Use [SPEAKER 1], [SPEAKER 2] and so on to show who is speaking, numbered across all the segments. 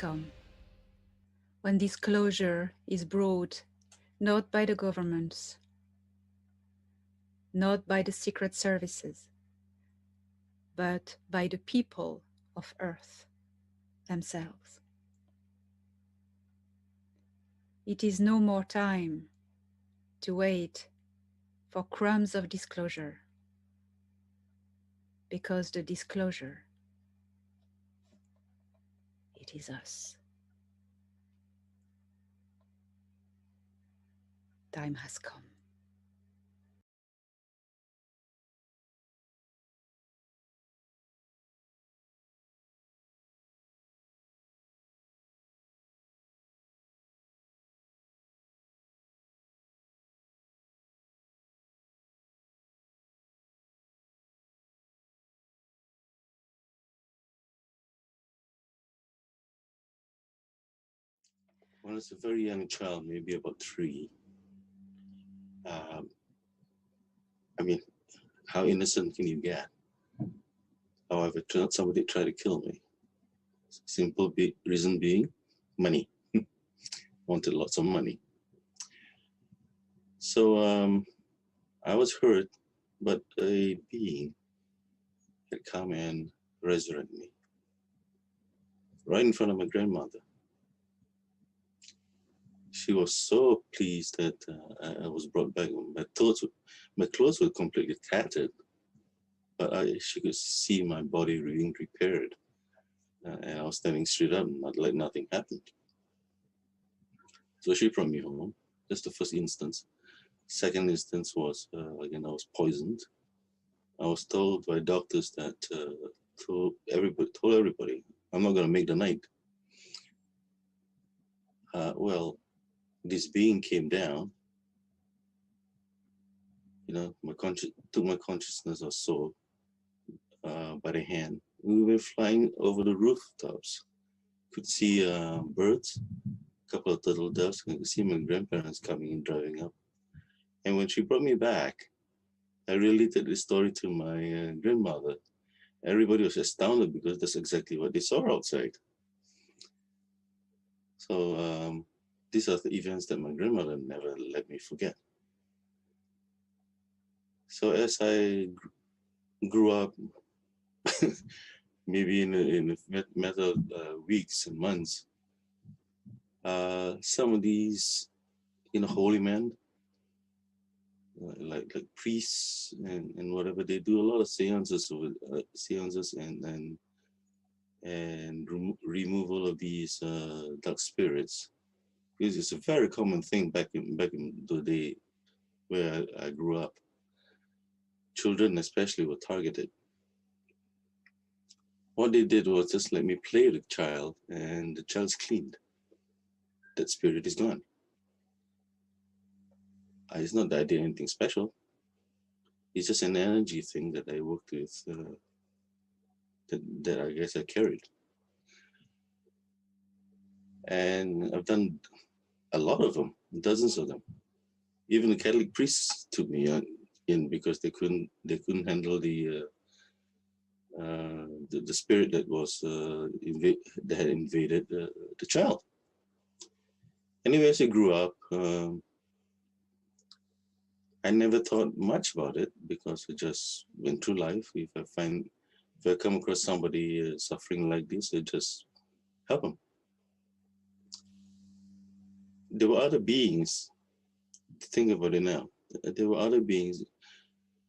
[SPEAKER 1] come, when disclosure is brought not by the governments, not by the secret services, but by the people of Earth themselves. It is no more time to wait for crumbs of disclosure, because the disclosure, it is us. Time has come.
[SPEAKER 2] When I was a very young child, maybe about 3, um, I mean, how innocent can you get? However, it turned out somebody tried to kill me. Simple reason being money. Wanted lots of money. So I was hurt, but a being had come and resurrected me right in front of my grandmother. She was so pleased that I was brought back. My clothes were completely tattered, but she could see my body being repaired. And I was standing straight up, not like nothing happened. So she brought me home. That's the first instance. Second instance was, again, I was poisoned. I was told by doctors that told everybody, I'm not going to make the night. Well, this being came down, took my consciousness or so by the hand. We were flying over the rooftops. Could see birds, a couple of turtle doves. I could see my grandparents coming and driving up. And when she brought me back, I related the story to my grandmother. Everybody was astounded because that's exactly what they saw outside. So these are the events that my grandmother never let me forget. So as I grew up, maybe in a matter of weeks and months, some of these, holy men, like priests and whatever, they do a lot of seances with seances and removal of these dark spirits. Because it's a very common thing back in the day where I grew up. Children especially were targeted. What they did was just let me play with the child, and the child's cleaned. That spirit is gone. It's not that I did anything special. It's just an energy thing that I worked with, that I guess I carried. And I've done a lot of them, dozens of them. Even the Catholic priests took me in because they couldn't handle the spirit that was that had invaded the child. Anyway, as I grew up, I never thought much about it because I just went through life. If I come across somebody suffering like this, I just help them. There were other beings. Think about it now. There were other beings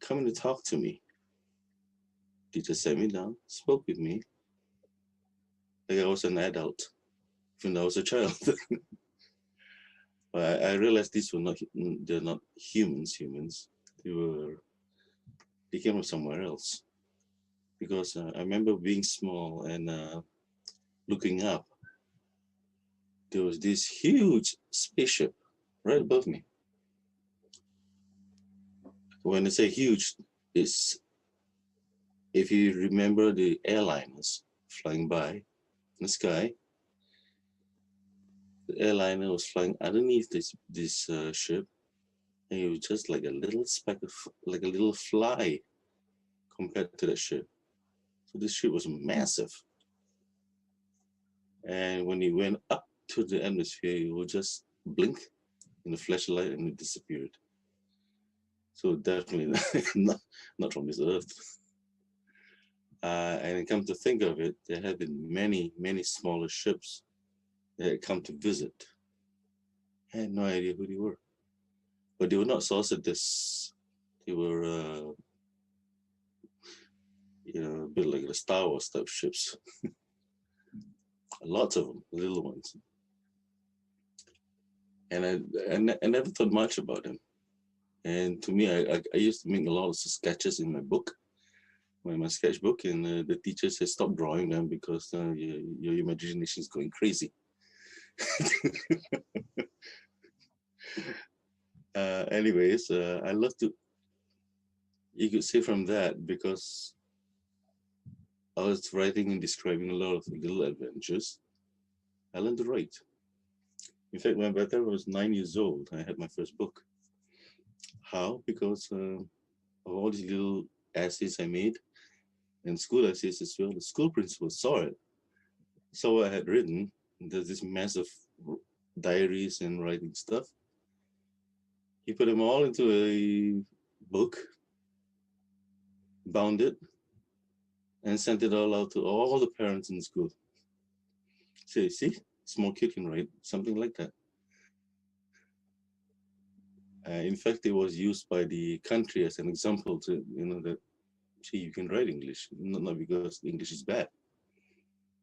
[SPEAKER 2] coming to talk to me. They just sat me down, spoke with me, like I was an adult, even though I was a child. But I realized they're not humans. They came from somewhere else. Because I remember being small and looking up. There was this huge spaceship right above me. When I say huge, it's, if you remember the airliners flying by in the sky, the airliner was flying underneath this ship, and it was just like a little speck of, like a little fly compared to that ship. So this ship was massive. And when he went up to the atmosphere, he would just blink in the flashlight and it disappeared. So definitely not from this earth. And come to think of it, there have been many smaller ships that had come to visit. I had no idea who they were, but they were not saucer discs. They were, a bit like the Star Wars type ships. Lots of them, little ones. And I never thought much about them. And to me, I used to make a lot of sketches in my book, my sketchbook, and the teacher said, stop drawing them because your imagination is going crazy. Anyways, I love to, you could say from that, because I was writing and describing a lot of little adventures, I learned to write. In fact, by the time I was 9 years old, I had my first book. How? Because of all these little essays I made, and school essays as well. The school principal saw it, saw what I had written. There's this mess of diaries and writing stuff. He put them all into a book, bound it, and sent it all out to all the parents in the school. Say, see, small kid can write, something like that. In fact, it was used by the country as an example to, that, see, you can write English, not because English is bad.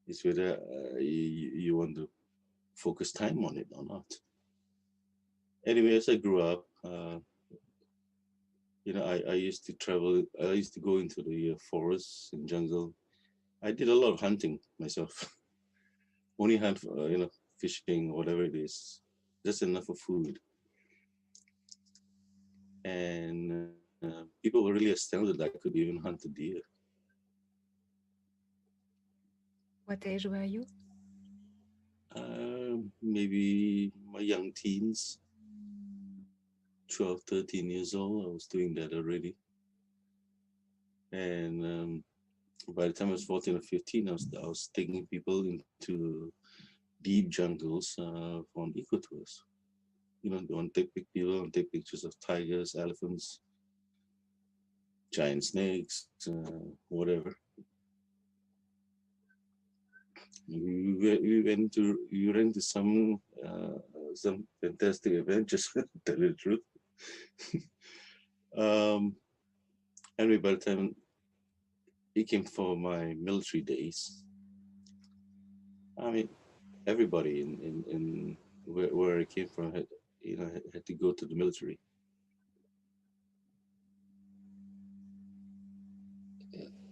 [SPEAKER 2] It's whether you want to focus time on it or not. Anyway, as I grew up, I used to travel. I used to go into the forests and jungle. I did a lot of hunting myself. Only hunt, fishing, whatever it is, just enough for food. And people were really astounded that I could even hunt a deer.
[SPEAKER 1] What age were you?
[SPEAKER 2] Maybe my young teens, 12, 13 years old. I was doing that already. And by the time I was 14 or 15, I was taking people into deep jungles on eco tours. They want to take people, want to take pictures of tigers, elephants, giant snakes, whatever. We ran into some fantastic adventures. To tell you the truth. um, anyway, by the time it came for my military days, I mean, everybody in where I came from had to go to the military.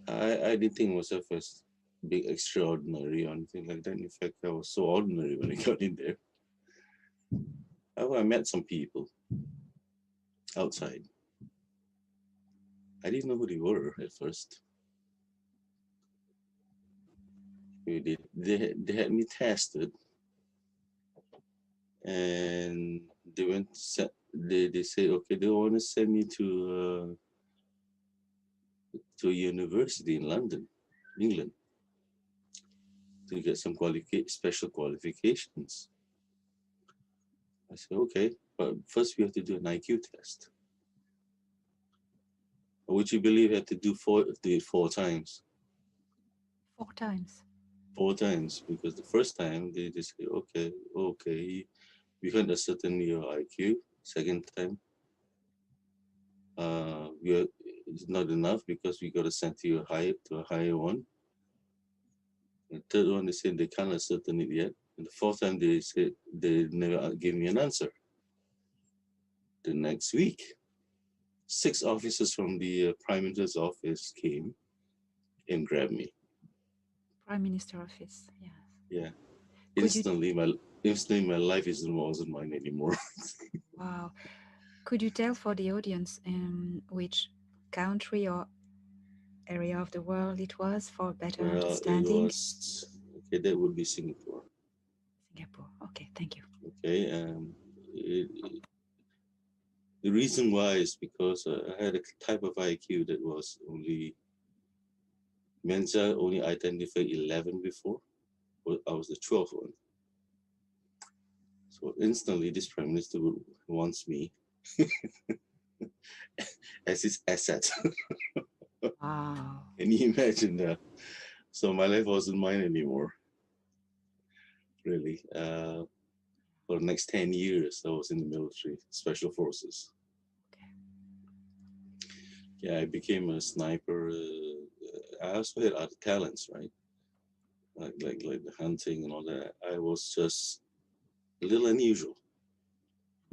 [SPEAKER 2] I didn't think myself as big extraordinary or anything like that. In fact, I was so ordinary when I got in there. I met some people outside. I didn't know who they were at first. They had me tested, and they went they say, okay, they want to send me to a university in London, England, to get some special qualifications. I said, okay, but first we have to do an IQ test. Would you believe I had to do it 4 times?
[SPEAKER 1] 4 times.
[SPEAKER 2] 4 times, because the first time they say, okay, we can ascertain your IQ. Second time, it's not enough because we got to send you to a higher one. The third one, they said they can't ascertain it yet. And the fourth time, they said they never gave me an answer. The next week, 6 officers from the Prime Minister's office came and grabbed me.
[SPEAKER 1] Prime Minister office. Yes.
[SPEAKER 2] Yeah,
[SPEAKER 1] Could you?
[SPEAKER 2] instantly my life wasn't mine anymore.
[SPEAKER 1] Wow. Could you tell for the audience which country or area of the world it was for better
[SPEAKER 2] Well, it
[SPEAKER 1] understanding?
[SPEAKER 2] was okay. That would be Singapore.
[SPEAKER 1] Singapore. Okay, thank you.
[SPEAKER 2] Okay, the reason why is because I had a type of IQ that was only Mensa only identified 11 before, I was the 12th one. So instantly, this prime minister wants me as his asset.
[SPEAKER 1] Wow.
[SPEAKER 2] Can you imagine that? So my life wasn't mine anymore, really. For the next 10 years, I was in the military, special forces.
[SPEAKER 1] Okay.
[SPEAKER 2] Yeah, I became a sniper. I also had other talents, right? Like the hunting and all that. I was just a little unusual,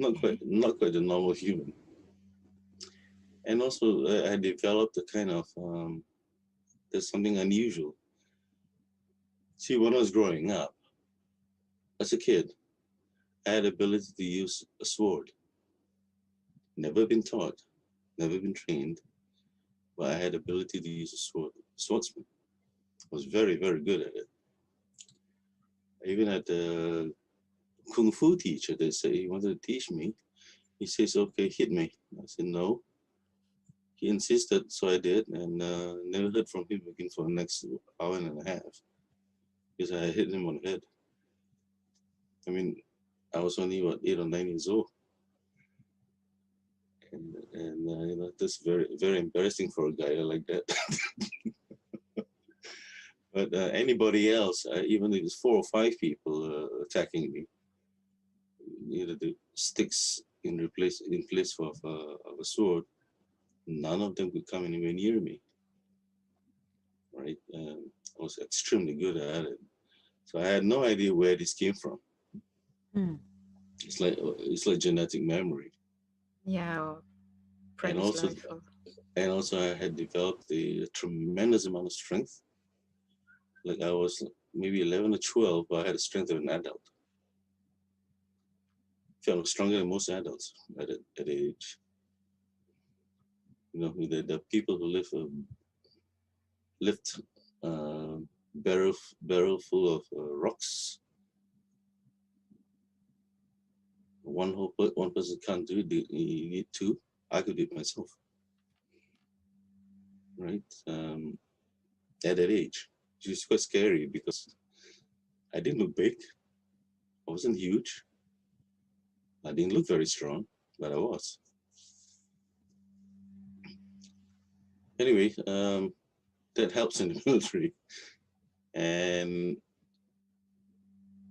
[SPEAKER 1] Okay.
[SPEAKER 2] not quite a normal human. And also, I developed a kind of there's something unusual. See, when I was growing up as a kid, I had ability to use a sword. Never been taught, never been trained, but I had ability to use a sword. Swordsman. I was very, very good at it. I even had a kung fu teacher that said he wanted to teach me. He says, "Okay, hit me." I said, "No." He insisted, so I did, and never heard from him again for the next hour and a half because I hit him on the head. I mean, I was only what 8 or 9 years old, and that's very, very embarrassing for a guy like that. But anybody else, even if it's 4 or 5 people attacking me, the sticks in place of a sword, none of them could come anywhere near me. Right? I was extremely good at it, so I had no idea where this came from.
[SPEAKER 1] Hmm.
[SPEAKER 2] It's like genetic memory,
[SPEAKER 1] Yeah, or
[SPEAKER 2] and
[SPEAKER 1] previous
[SPEAKER 2] also
[SPEAKER 1] life. Or...
[SPEAKER 2] I had developed a tremendous amount of strength. Like I was maybe 11 or 12, but I had the strength of an adult. I felt stronger than most adults at that age. The people who lift uh, barrel full of rocks. One person can't do it. You need two. I could do it myself, right? At that age, which is quite scary because I didn't look big. I wasn't huge. I didn't look very strong, but I was. Anyway, that helps in the military, and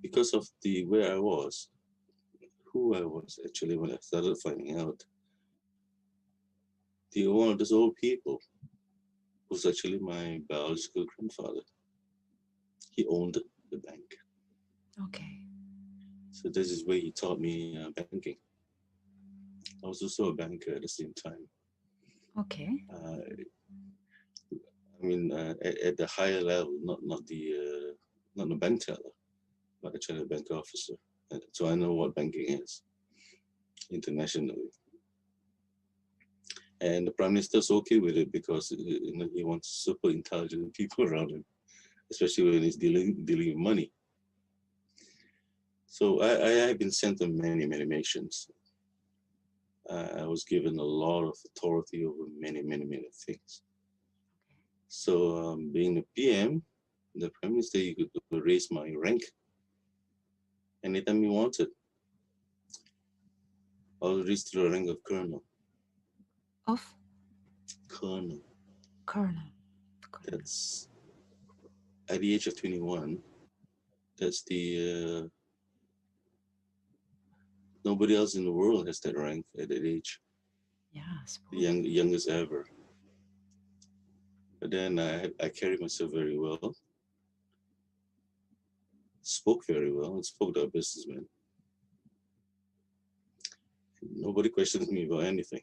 [SPEAKER 2] because of the where I was, who I was actually when I started finding out, the one of those old people was actually my biological grandfather. He owned the bank.
[SPEAKER 1] Okay.
[SPEAKER 2] So this is where he taught me banking. I was also a banker at the same time.
[SPEAKER 1] Okay.
[SPEAKER 2] Uh, I mean, at the higher level, not the bank teller, but actually a bank officer. So I know what banking is internationally. And the prime minister's okay with it because he wants super intelligent people around him, especially when he's dealing with money. So I have been sent on many, many missions. I was given a lot of authority over many, many, many things. So being a PM, the prime minister, he could raise my rank anytime he wanted. I was raised to the rank of colonel.
[SPEAKER 1] Of
[SPEAKER 2] Colonel.
[SPEAKER 1] Colonel. Colonel.
[SPEAKER 2] That's at the age of 21. That's the nobody else in the world has that rank at that age.
[SPEAKER 1] Yeah, I
[SPEAKER 2] The
[SPEAKER 1] suppose.
[SPEAKER 2] youngest ever. But then I carried myself very well, spoke very well, and spoke to a businessman. Nobody questions me about anything.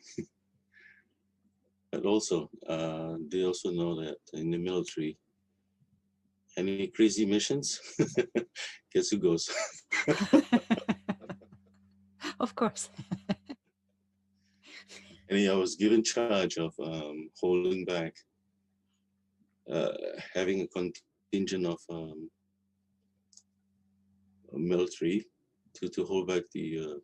[SPEAKER 2] But also, they also know that in the military, any crazy missions, guess who goes?
[SPEAKER 1] Of course.
[SPEAKER 2] And I was given charge of holding back, uh, having a contingent of military to hold back the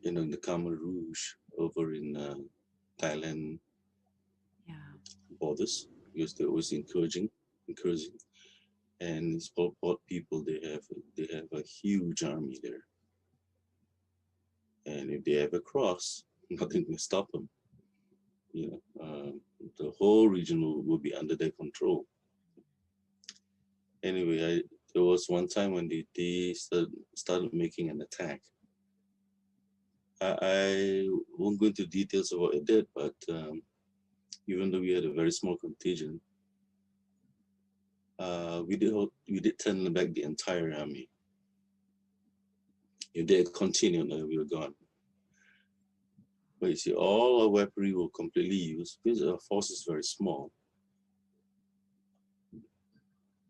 [SPEAKER 2] Khmer Rouge over in Thailand
[SPEAKER 1] Yeah.
[SPEAKER 2] borders because they're always encouraging. in Kurzi. And these Pol Pot people, they have a huge army there, and if they ever cross, nothing can stop them. You know, the whole region will be under their control. Anyway, there was one time when they started making an attack. I won't go into details of what it did, but even though we had a very small contingent, we did turn back the entire army. If they had continued, we were gone. But you see, all our weaponry were completely used because our force is very small.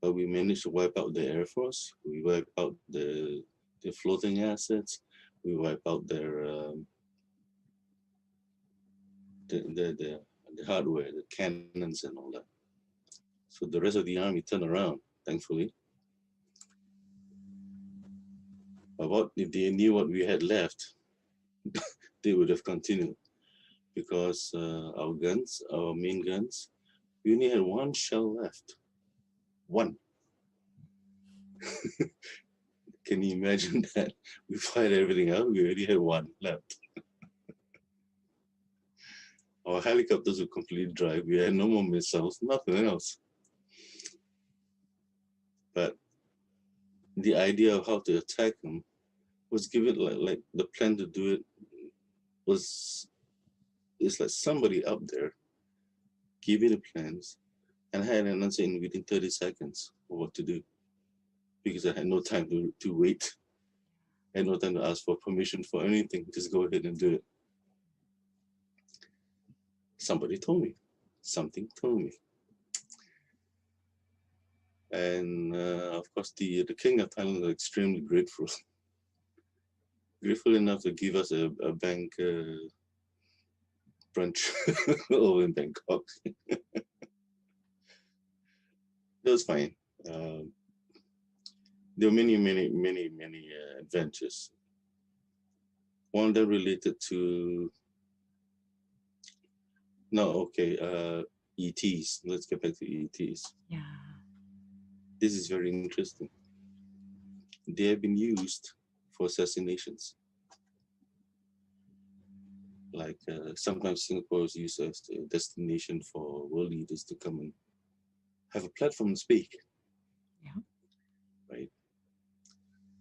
[SPEAKER 2] But we managed to wipe out the air force. We wiped out the floating assets. We wiped out the hardware, the cannons, and all that. So the rest of the army turned around, thankfully. But what if they knew what we had left? They would have continued because our main guns, we only had one shell left. One. Can you imagine that? We fired everything out. We already had one left. Our helicopters were completely dry. We had no more missiles, nothing else. But the idea of how to attack them was given like the plan to do it was it's like somebody up there gave me the plans and I had an answer in within 30 seconds of what to do because I had no time to wait. I had no time to ask for permission for anything. Just go ahead and do it. Somebody told me. Something told me. And of course, the king of Thailand is extremely grateful. Grateful enough to give us a bank brunch over in Bangkok. It was fine. Um, there were many adventures. One that related to no, okay, ETs. Let's get back to ETs.
[SPEAKER 1] Yeah.
[SPEAKER 2] This is very interesting. They have been used for assassinations. Like sometimes Singapore is used as a destination for world leaders to come and have a platform to speak.
[SPEAKER 1] Yeah.
[SPEAKER 2] Right?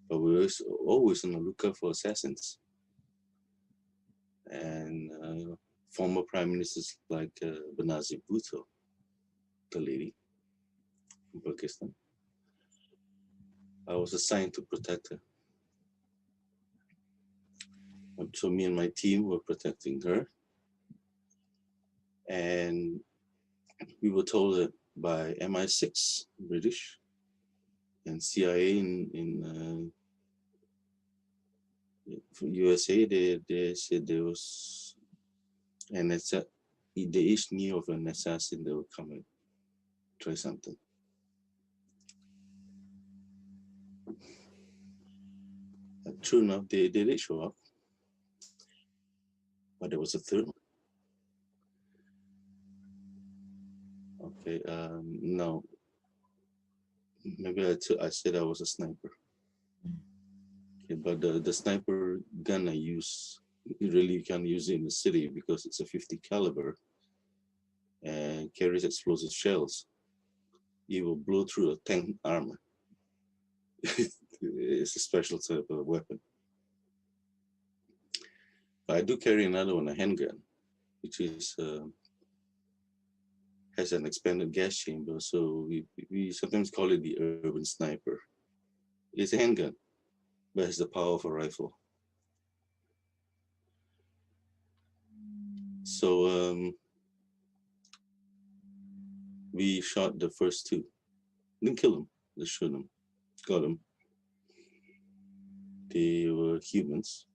[SPEAKER 2] But we're always on the lookout for assassins. And former prime ministers like Benazir Bhutto, the lady from Pakistan, I was assigned to protect her. So me and my team were protecting her. And we were told that by MI6, British, and CIA in USA, they said there was they each knew of an assassin that would come and try something. True enough, they did show up, but there was a third one. Okay, no, maybe I said I was a sniper. Okay, but the sniper gun I use, you really can't use it in the city because it's a 50 caliber and carries explosive shells. It will blow through a tank armor. It's a special type of weapon. But I do carry another one, a handgun, which is has an expanded gas chamber. So we sometimes call it the urban sniper. It's a handgun, but it has the power of a rifle. So we shot the first two. Didn't kill them, just shoot them. Got them. They were humans,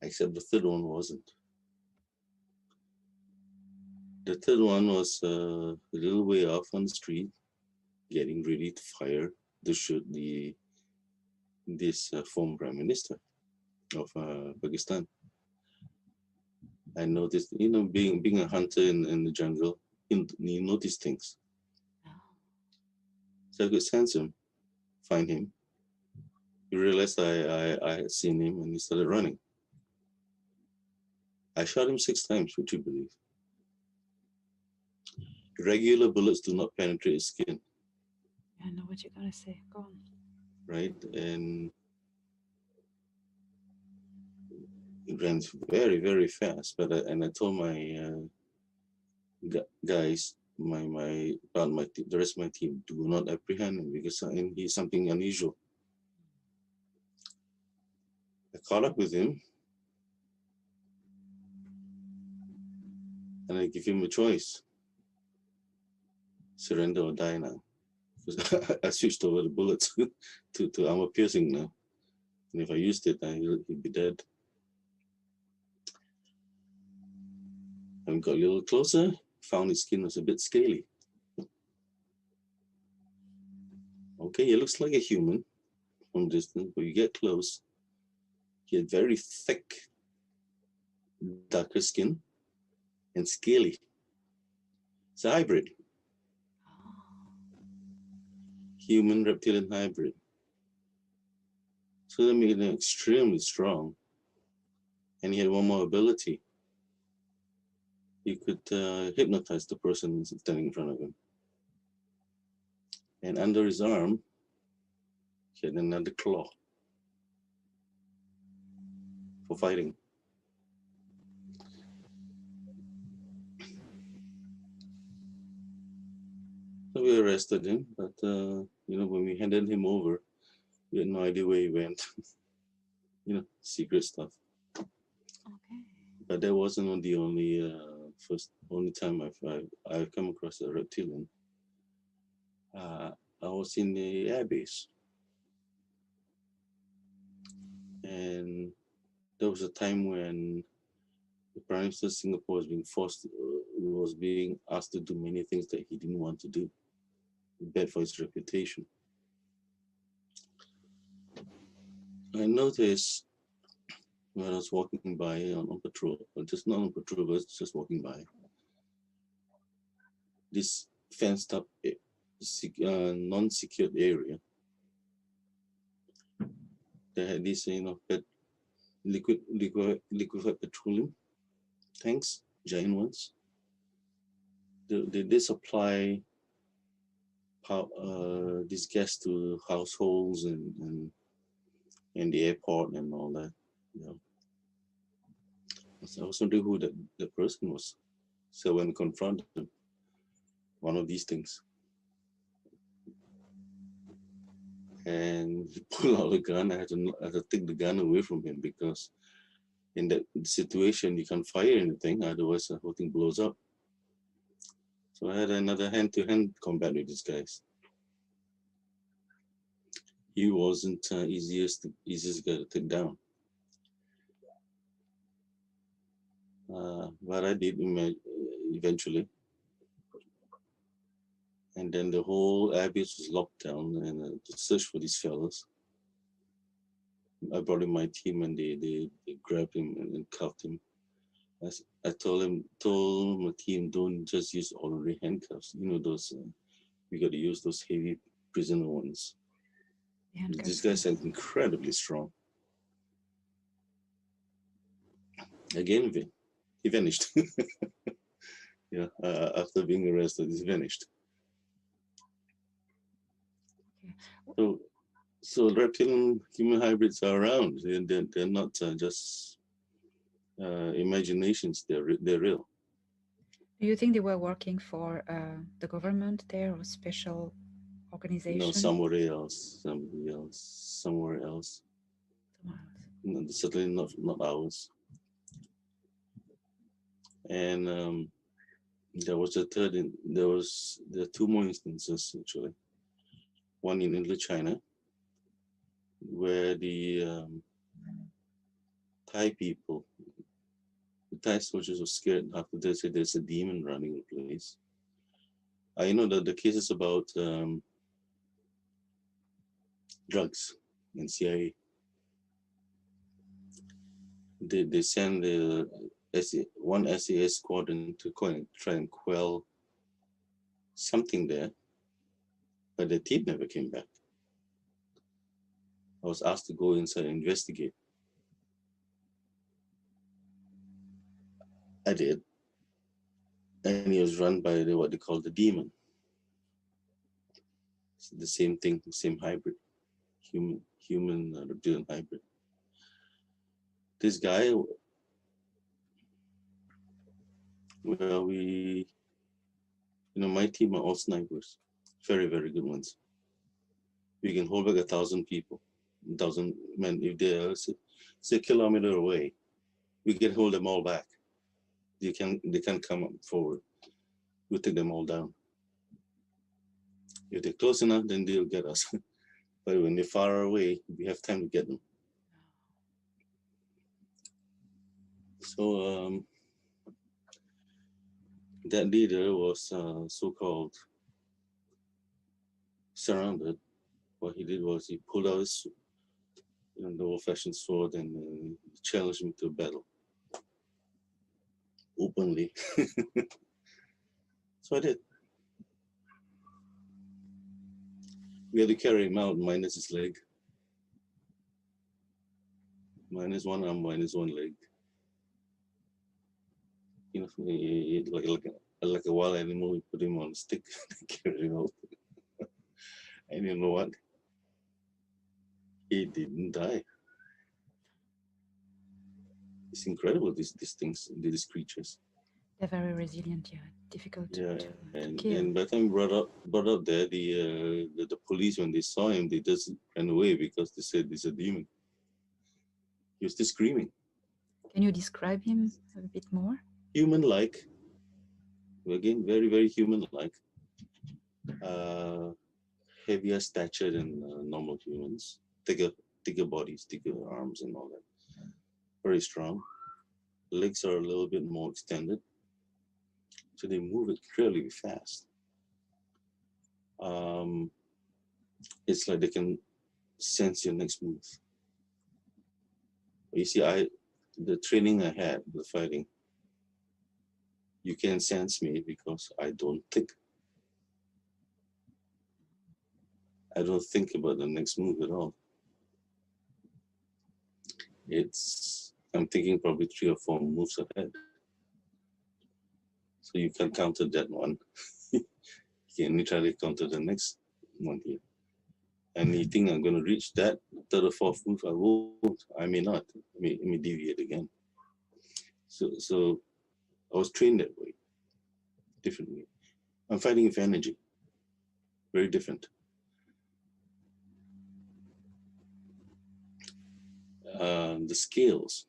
[SPEAKER 2] except the third one wasn't. The third one was a little way off on the street, getting ready to fire to shoot this former prime minister of Pakistan. I noticed, being a hunter in the jungle, you notice things. So I could sense him, find him. He realized I had seen him and he started running. I shot him 6 times, would you believe? Regular bullets do not penetrate his skin,
[SPEAKER 1] I know what you're gonna say. Go on.
[SPEAKER 2] right? And he ran very, very fast. But and I told my guys, the rest of my team, do not apprehend him because he's something unusual. I caught up with him and I give him a choice: surrender or die now. Because I switched over the bullets to armor piercing now. And if I used it, he'd be dead. And got a little closer, found his skin was a bit scaly. Okay, he looks like a human from distance, but you get close, he had very thick, darker skin and scaly. It's a hybrid, human reptilian hybrid. So that made him extremely strong. And he had one more ability. He could hypnotize the person standing in front of him. And under his arm, he had another claw for fighting. So we arrested him, but when we handed him over, we had no idea where he went. Secret stuff.
[SPEAKER 1] Okay.
[SPEAKER 2] But that wasn't the only time I've come across a reptilian. I was in the airbase, and there was a time when the Prime Minister of Singapore was being asked to do many things that he didn't want to do, bad for his reputation. I noticed when I was walking by on patrol, or just not on patrol, but just walking by, this fenced up non-secured area. They had these, liquefied petroleum tanks, giant ones. They did supply this gas to households and the airport and all that. So I was wondering who the person was. So when I confronted him, one of these things, and he pulled out a gun. I had to take the gun away from him because in that situation you can't fire anything, otherwise the whole thing blows up. So I had another hand-to-hand combat with these guys. He wasn't easiest guy to take down, but I did eventually. And then the whole airbase was locked down and to search for these fellas. I brought in my team and they grabbed him and cuffed him. I told my team, don't just use ordinary handcuffs. Those, we got to use those heavy prisoner ones. These guys are incredibly strong. Again, he vanished. After being arrested, he vanished. Okay. So reptilian human hybrids are around. They're not just imaginations. They're real.
[SPEAKER 1] Do you think they were working for the government there or special organization?
[SPEAKER 2] No, somebody else, somewhere else. No, certainly not ours. And there was there are two more instances actually. One in Indochina, where the Thai people, the Thai soldiers were scared after they said there's a demon running the place. I know that the cases about drugs and CIA. They send one SAS squadron to try and quell something there. but the team never came back. I was asked to go inside and investigate. I did, and he was run by what they call the demon. It's the same thing, the same hybrid, human reptilian hybrid. This guy, well, my team are all snipers, very, very good ones. We can hold back 1,000 people, 1,000 men. If they're say a kilometer away, we can hold them all back. They can't come up forward. We'll take them all down. If they're close enough, then they'll get us. But when they're far away, we have time to get them. So that leader was so-called surrounded. What he did was he pulled out his, the old-fashioned sword and challenged me to battle openly. So I did. We had to carry him out minus his leg, minus one arm, minus one leg. Like a wild animal, we put him on a stick and carried him out. And you know what? He didn't die. It's incredible, these things, these creatures.
[SPEAKER 1] They're very resilient, yeah. Difficult
[SPEAKER 2] Yeah,
[SPEAKER 1] to kill.
[SPEAKER 2] and by the time brought up there, the police, when they saw him, they just ran away because they said he's a demon. He was still screaming.
[SPEAKER 1] Can you describe him a bit more?
[SPEAKER 2] Human-like. Again, very, very human-like. Uh, Heavier stature than normal humans. Thicker bodies, thicker arms, and all that. Very strong. Legs are a little bit more extended, so they move incredibly fast. It's like they can sense your next move. You see, the training I had, the fighting, you can sense me because I don't think. I don't think about the next move at all. I'm thinking probably 3 or 4 moves ahead. So you can counter that one. You can literally counter the next one here. And you think I'm going to reach that third or fourth move? I won't. I may not. I may deviate again. So I was trained that way, differently. I'm fighting with energy, very different. The scales,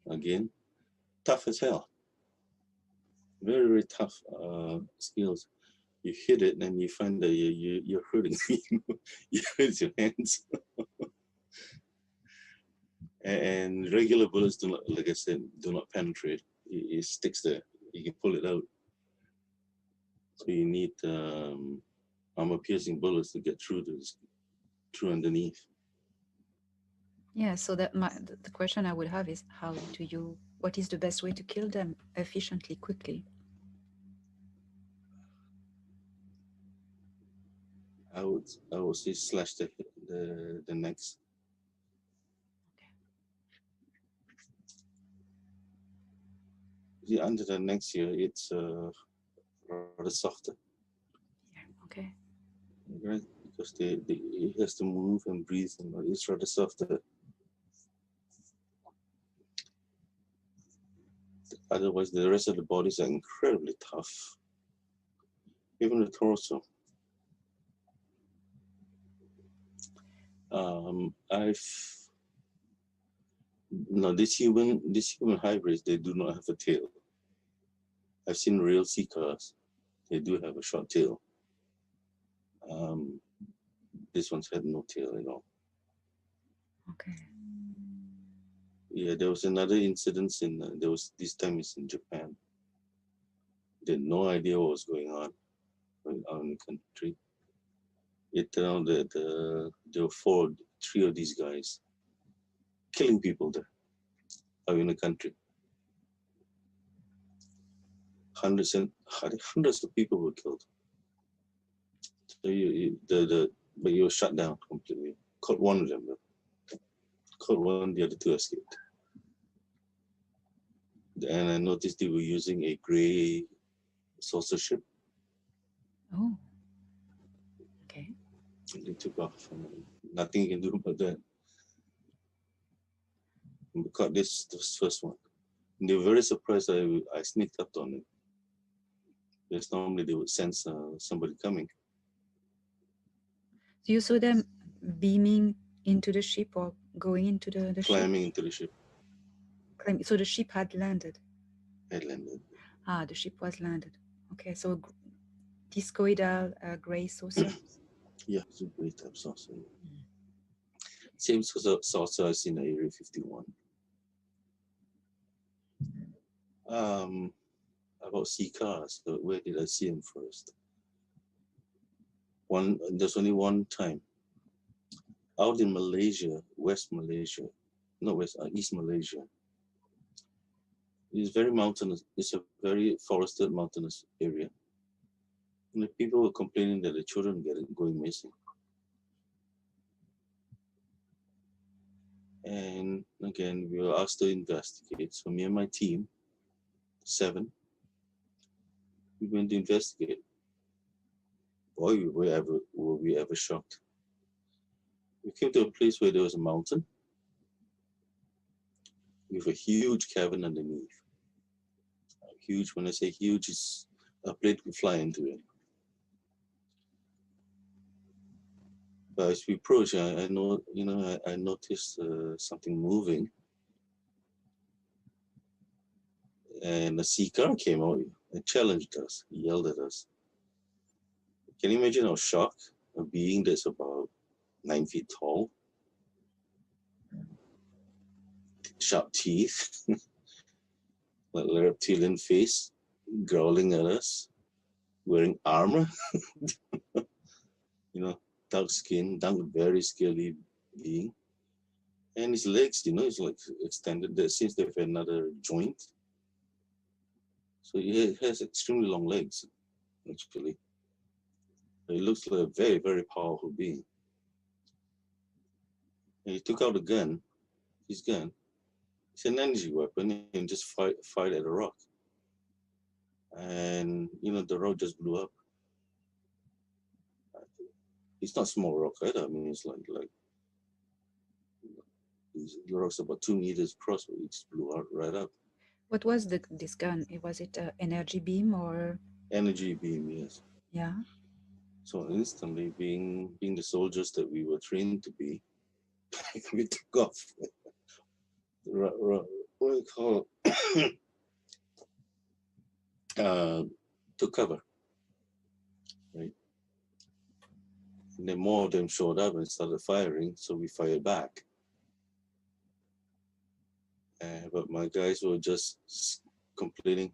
[SPEAKER 2] again, tough as hell. Very, very tough scales. You hit it and you find that you're hurting. You hurt your hands. And regular bullets do not, like I said, do not penetrate. It sticks there. You can pull it out. So you need armor-piercing bullets to get through underneath.
[SPEAKER 1] Yeah, so the question I would have is what is the best way to kill them efficiently, quickly?
[SPEAKER 2] I would say slash the necks. See, under the necks here, it's rather softer.
[SPEAKER 1] Yeah, okay.
[SPEAKER 2] Right, because it has to move and breathe, and it's rather softer. Otherwise, the rest of the bodies are incredibly tough. Even the torso. These human hybrids, they do not have a tail. I've seen real sea cars. They do have a short tail. This one's had no tail at all.
[SPEAKER 1] Okay.
[SPEAKER 2] Yeah, there was another incident this time it's in Japan. They had no idea what was going on in the country. It turned out that there were 3 of these guys killing people there out in the country. Hundreds of people were killed. So but you were shut down completely. Caught one of them, but caught one, the other two escaped. And I noticed they were using a gray saucer ship.
[SPEAKER 1] Oh, okay.
[SPEAKER 2] And they took off. And nothing you can do about that. And we caught this first one. And they were very surprised I sneaked up on it. Because normally they would sense somebody coming,
[SPEAKER 1] So you saw them beaming into the ship or going into the ship?
[SPEAKER 2] climbing into the ship.
[SPEAKER 1] So the ship had landed.
[SPEAKER 2] Had landed.
[SPEAKER 1] Ah, the ship was landed. Okay, so discoidal gray saucer.
[SPEAKER 2] Yeah, it's a great type saucer.
[SPEAKER 1] Mm.
[SPEAKER 2] Same saucer as in Area 51. Um, about sea cars, where did I see them first? There's only one time. Out in Malaysia, West Malaysia, not West, East Malaysia. It's very mountainous. It's a very forested, mountainous area. And the people were complaining that the children going missing. And again, we were asked to investigate. So me and my team, 7, we went to investigate. Boy, were we ever shocked. We came to a place where there was a mountain with a huge cavern underneath. Huge, when I say huge, it's a plane could fly into it. But as we approached, I know, I noticed something moving, and a sea car came out and challenged us, yelled at us. Can you imagine our shock? A being that's about 9 feet tall, sharp teeth, like a reptilian face, growling at us, wearing armor, you know, dark skin, dark, very scaly being. And his legs, it's like extended. There seems to have another joint. So he has extremely long legs, actually. He looks like a very, very powerful being. And he took out his gun. It's an energy weapon, and just fired at a rock. And, the rock just blew up. It's not small rock either. I mean, it's like the rock's about 2 meters across, but it just blew out right up.
[SPEAKER 1] What was this gun? Was it an energy beam or?
[SPEAKER 2] Energy beam, yes.
[SPEAKER 1] Yeah.
[SPEAKER 2] So instantly, being the soldiers that we were trained to be, we took off. What do you call took cover, right? And then more of them showed up and started firing, so we fired back. But my guys were just complaining,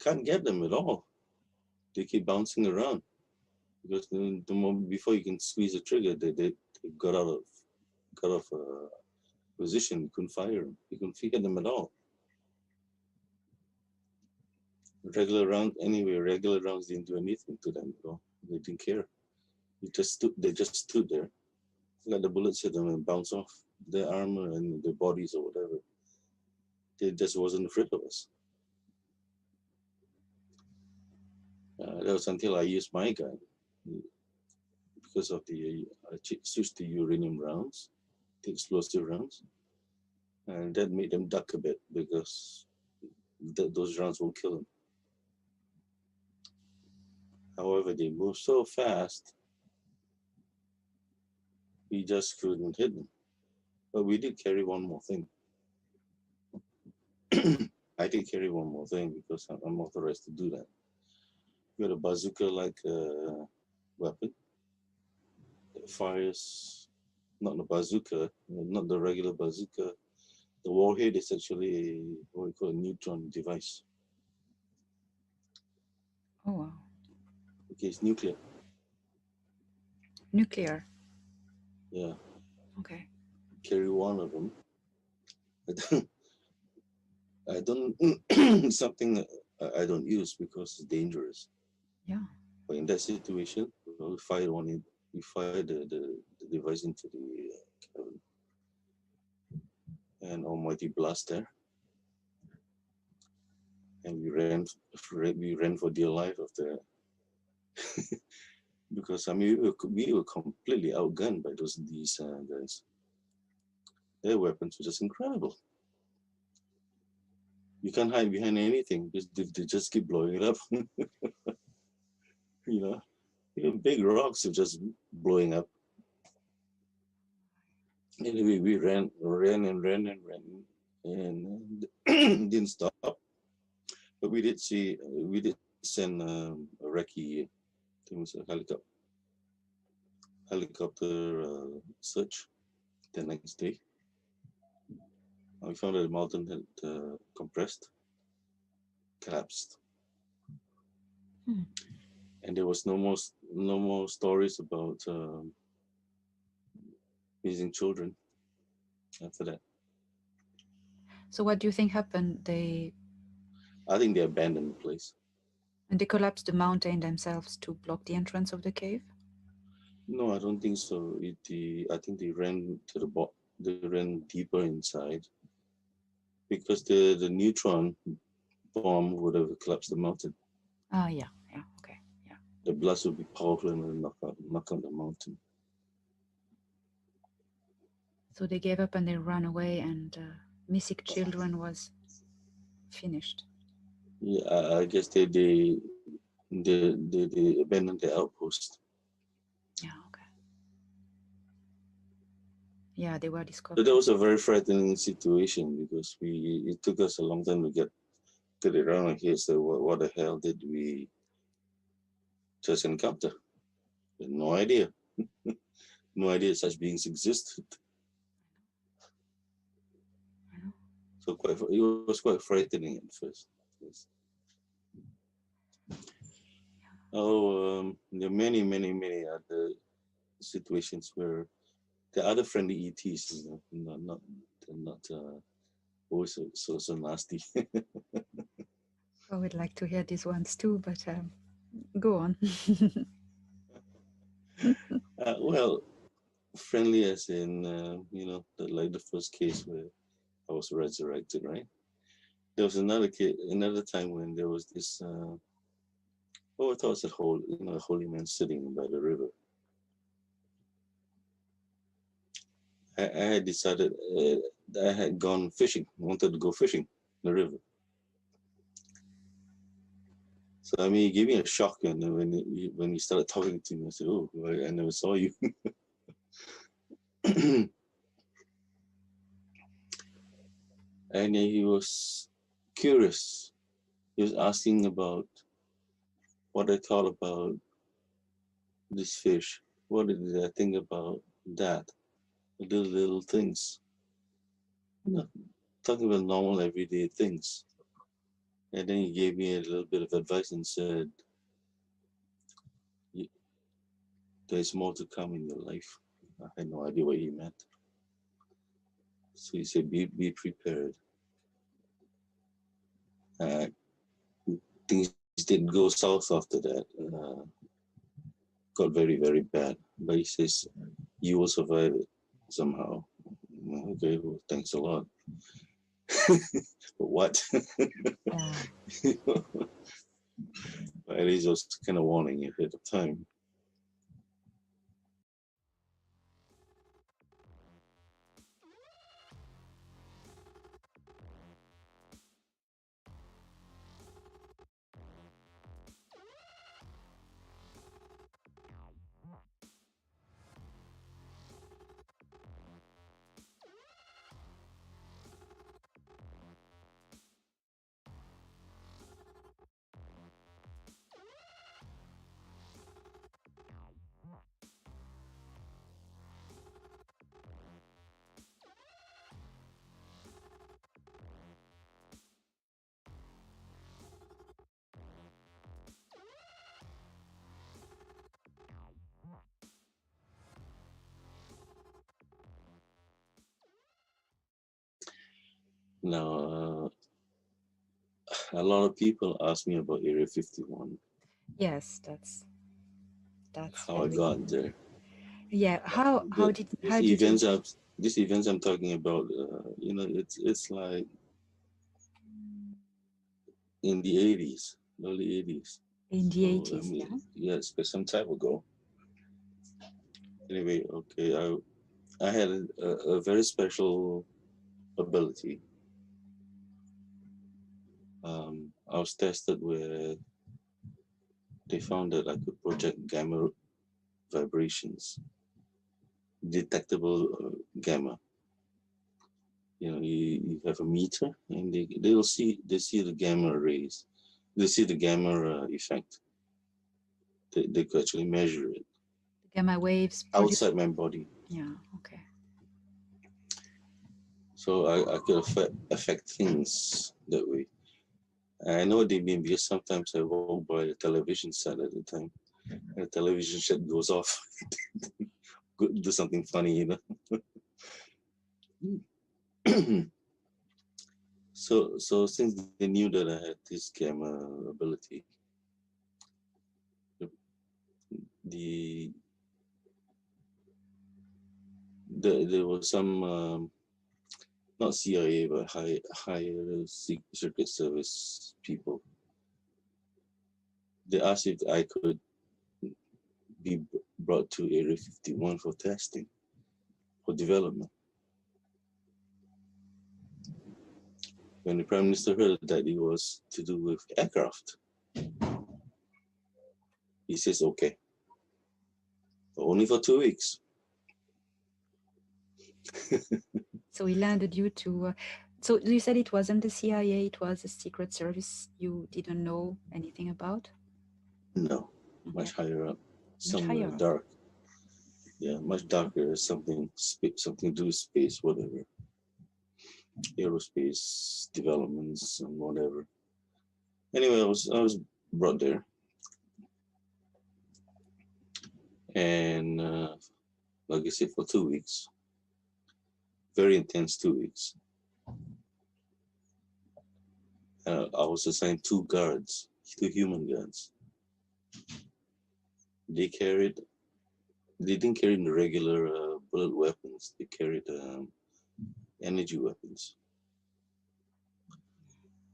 [SPEAKER 2] can't get them at all. They keep bouncing around because the moment before you can squeeze the trigger, they got got off position. You couldn't fire them. You couldn't hit them at all. Regular rounds didn't do anything to them at all. They didn't care. They just stood there, let the bullets hit them and bounce off their armor and their bodies or whatever. They just wasn't afraid of us. That was until I used my gun because of I switched to uranium rounds, the explosive rounds, and that made them duck a bit because those rounds won't kill them. However, they move so fast, we just couldn't hit them. But we did carry one more thing. I did carry one more thing because I'm authorized to do that. We had a bazooka-like weapon that fires, not the bazooka, not the regular bazooka. The warhead is actually what we call a neutron device.
[SPEAKER 1] Oh wow.
[SPEAKER 2] Okay, it's nuclear.
[SPEAKER 1] Nuclear.
[SPEAKER 2] Yeah,
[SPEAKER 1] Okay.
[SPEAKER 2] carry one of them. I don't something that I don't use because it's dangerous.
[SPEAKER 1] Yeah.
[SPEAKER 2] But in that situation, we fired one in, we fired the device into the cabin, and almighty blast there, and we ran for dear life after because I mean we were completely outgunned by these guys. Their weapons were just incredible. You can't hide behind anything because they just keep blowing it up. you know, even big rocks are just blowing up. Anyway, we ran, and didn't stop. But we did send a recce, I think it was a helicopter search the next day. We found that the mountain had compressed, collapsed,
[SPEAKER 1] Hmm.
[SPEAKER 2] and there was no more stories about missing children after that.
[SPEAKER 1] So what do you think happened?
[SPEAKER 2] I think they abandoned the place.
[SPEAKER 1] They collapsed the mountain themselves to block the entrance of the cave?
[SPEAKER 2] No, I don't think so. I think they ran to the bottom. They ran deeper inside because the neutron bomb would have collapsed the mountain.
[SPEAKER 1] Ah, yeah, yeah, okay, yeah.
[SPEAKER 2] The blast would be powerful and would knock out the mountain.
[SPEAKER 1] So they gave up and they ran away, and missing children was finished.
[SPEAKER 2] Yeah, I guess they abandoned the outpost.
[SPEAKER 1] Yeah, okay. Yeah, they were
[SPEAKER 2] So that
[SPEAKER 1] discovered.
[SPEAKER 2] was a very frightening situation because we it took us a long time to get it around here. So what the hell did we just encounter? No idea. No idea such beings existed.
[SPEAKER 1] I know.
[SPEAKER 2] So it was quite frightening at first. Yes. There are many other situations where the other friendly ETs, they're not always so nasty.
[SPEAKER 1] I would like to hear these ones too, but go on.
[SPEAKER 2] Well, friendly as in like the first case where I was resurrected, right? There was another time when there was this. I thought it was a holy man sitting by the river. I had decided I had gone fishing. Wanted to go fishing in the river. So I mean, it gave me a shock, and when he started talking to me, I said, "Oh, I never saw you." And he was curious. He was asking about what I thought about this fish. What did I think about that? Little things. You know, talking about normal everyday things. And then he gave me a little bit of advice and said, "There's more to come in your life." I had no idea what he meant. So he said, "Be prepared." Uh, Things didn't go south after that. Got very bad. But he says, "You will survive it somehow." Okay, well, thanks a lot. But what?
[SPEAKER 1] Yeah.
[SPEAKER 2] At least I was kind of warning you ahead of time. Now, a lot of people ask me about Area 51.
[SPEAKER 1] Yes, that's That's
[SPEAKER 2] how I
[SPEAKER 1] very,
[SPEAKER 2] got there.
[SPEAKER 1] yeah.
[SPEAKER 2] The,
[SPEAKER 1] How
[SPEAKER 2] these
[SPEAKER 1] did you?
[SPEAKER 2] events I'm these events I'm talking about, it's like in the 80s, early 80s.
[SPEAKER 1] In the
[SPEAKER 2] So I
[SPEAKER 1] 80s,
[SPEAKER 2] mean,
[SPEAKER 1] yeah.
[SPEAKER 2] yeah, it's quite some time ago. Anyway, okay, I had a very special ability. I was tested where they found that I could project gamma vibrations, detectable gamma. You have a meter, and they see the gamma rays, they see the gamma effect. They could actually measure it
[SPEAKER 1] The gamma waves produced.
[SPEAKER 2] outside my body,
[SPEAKER 1] Yeah. Okay.
[SPEAKER 2] so I could affect things that way. I know what they mean because sometimes I walk by the television set at the time, and the television set goes off. Do something funny. So since they knew that I had this gamma ability, the there was some not CIA but higher secret service people. They asked if I could be brought to Area 51 for testing, for development. When the Prime Minister heard that it was to do with aircraft, he says, okay, but only for 2 weeks.
[SPEAKER 1] So he landed you to. So you said it wasn't the CIA; it was a secret service you didn't know anything about.
[SPEAKER 2] No,
[SPEAKER 1] Okay.
[SPEAKER 2] much higher up,
[SPEAKER 1] Much
[SPEAKER 2] somewhere
[SPEAKER 1] higher up.
[SPEAKER 2] dark. Yeah, much darker, something to do with space, whatever, aerospace developments and whatever. Anyway, I was brought there, and like I said, for 2 weeks, very intense 2 weeks. I was assigned two guards, two human guards. They carried, they didn't carry the regular bullet weapons. They carried energy weapons.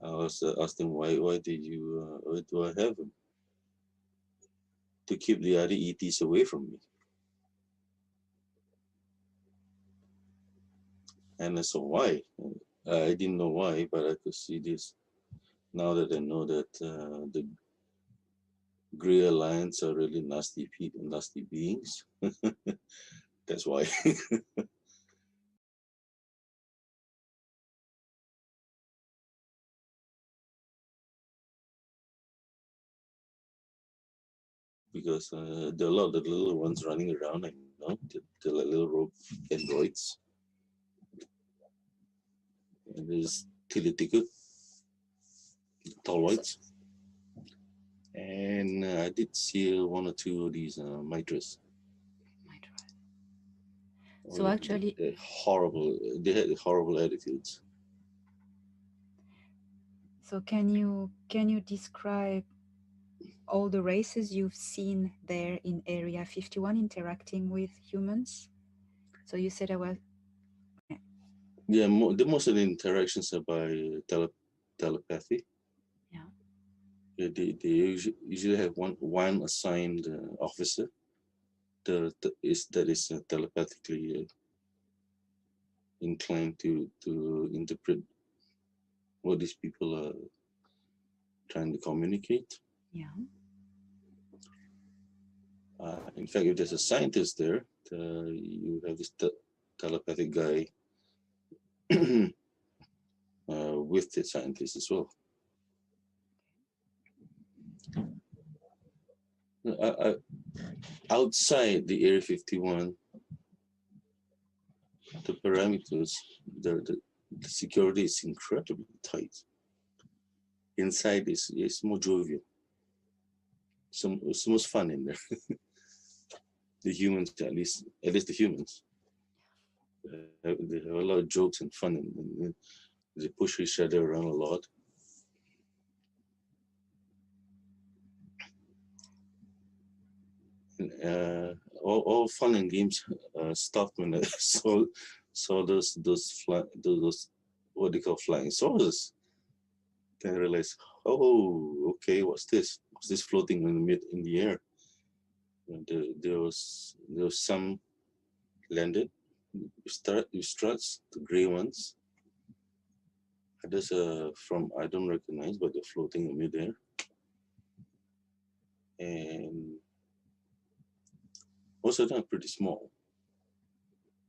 [SPEAKER 2] I was asked them why do I have them? To keep the other ETs away from me. And I saw why. I didn't know why, but I could see this now that I know that the Grey Alliance are really nasty people, nasty beings. That's why. Because there are a lot of the little ones running around. I know they're like little rogue androids. And there's Tilitikud,
[SPEAKER 1] So,
[SPEAKER 2] Tallwhites. And I did see one or two of these mitras.
[SPEAKER 1] my God. So
[SPEAKER 2] Oh,
[SPEAKER 1] actually,
[SPEAKER 2] they're horrible. They had horrible attitudes.
[SPEAKER 1] so can you describe all the races you've seen there in Area 51 interacting with humans? So you said I was.
[SPEAKER 2] Yeah, most of the interactions are by telepathy.
[SPEAKER 1] Yeah.
[SPEAKER 2] Yeah, they usually have one assigned officer that is telepathically inclined to interpret what these people are trying to communicate.
[SPEAKER 1] Yeah.
[SPEAKER 2] In fact, if there's a scientist there, you have this telepathic guy with the scientist as well. I, outside the Area 51, the parameters, the security is incredibly tight. Inside is more jovial. It's most fun in there. The humans, at least the humans, they have a lot of jokes and fun, and they push each other around a lot. all fun and games stopped when I saw those what they call flying saucers. Then I realized, oh, okay, what's this? What's this floating in the air? And there was some landed with struts, the gray ones. Others from I don't recognize, but they're floating in midair. And most of them are pretty small.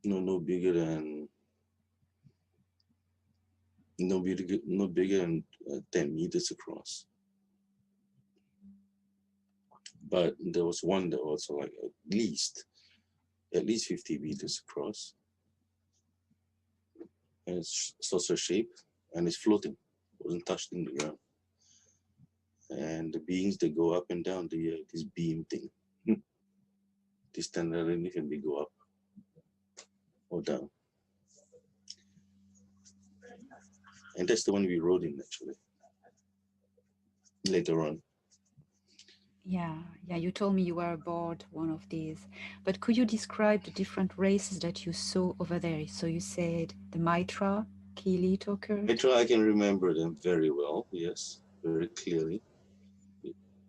[SPEAKER 2] No bigger than no bigger than 10 meters across. But there was one that was like at least 50 meters across, and it's saucer shaped, and it's floating. It wasn't touching the ground. And the beings that go up and down this beam thing, they stand underneath and they go up or down. And that's the one we rode in actually later on.
[SPEAKER 1] Yeah, yeah, you told me you were aboard one of these. But could you describe the different races that you saw over there? So you said the Mitra, Kili, Tokert.
[SPEAKER 2] I can remember them very well, yes, very clearly,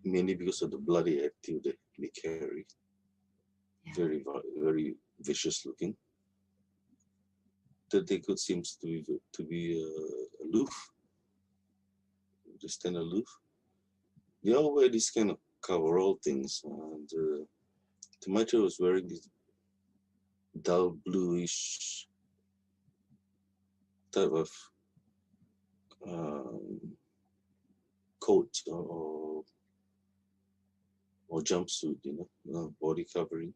[SPEAKER 2] mainly because of the bloody attitude they carry.
[SPEAKER 1] Yeah.
[SPEAKER 2] Very vicious looking. That they could seems to be aloof, just stand aloof. They all wear these kind of coverall things. And Tomato was wearing this dull bluish type of um, coat or jumpsuit, body covering.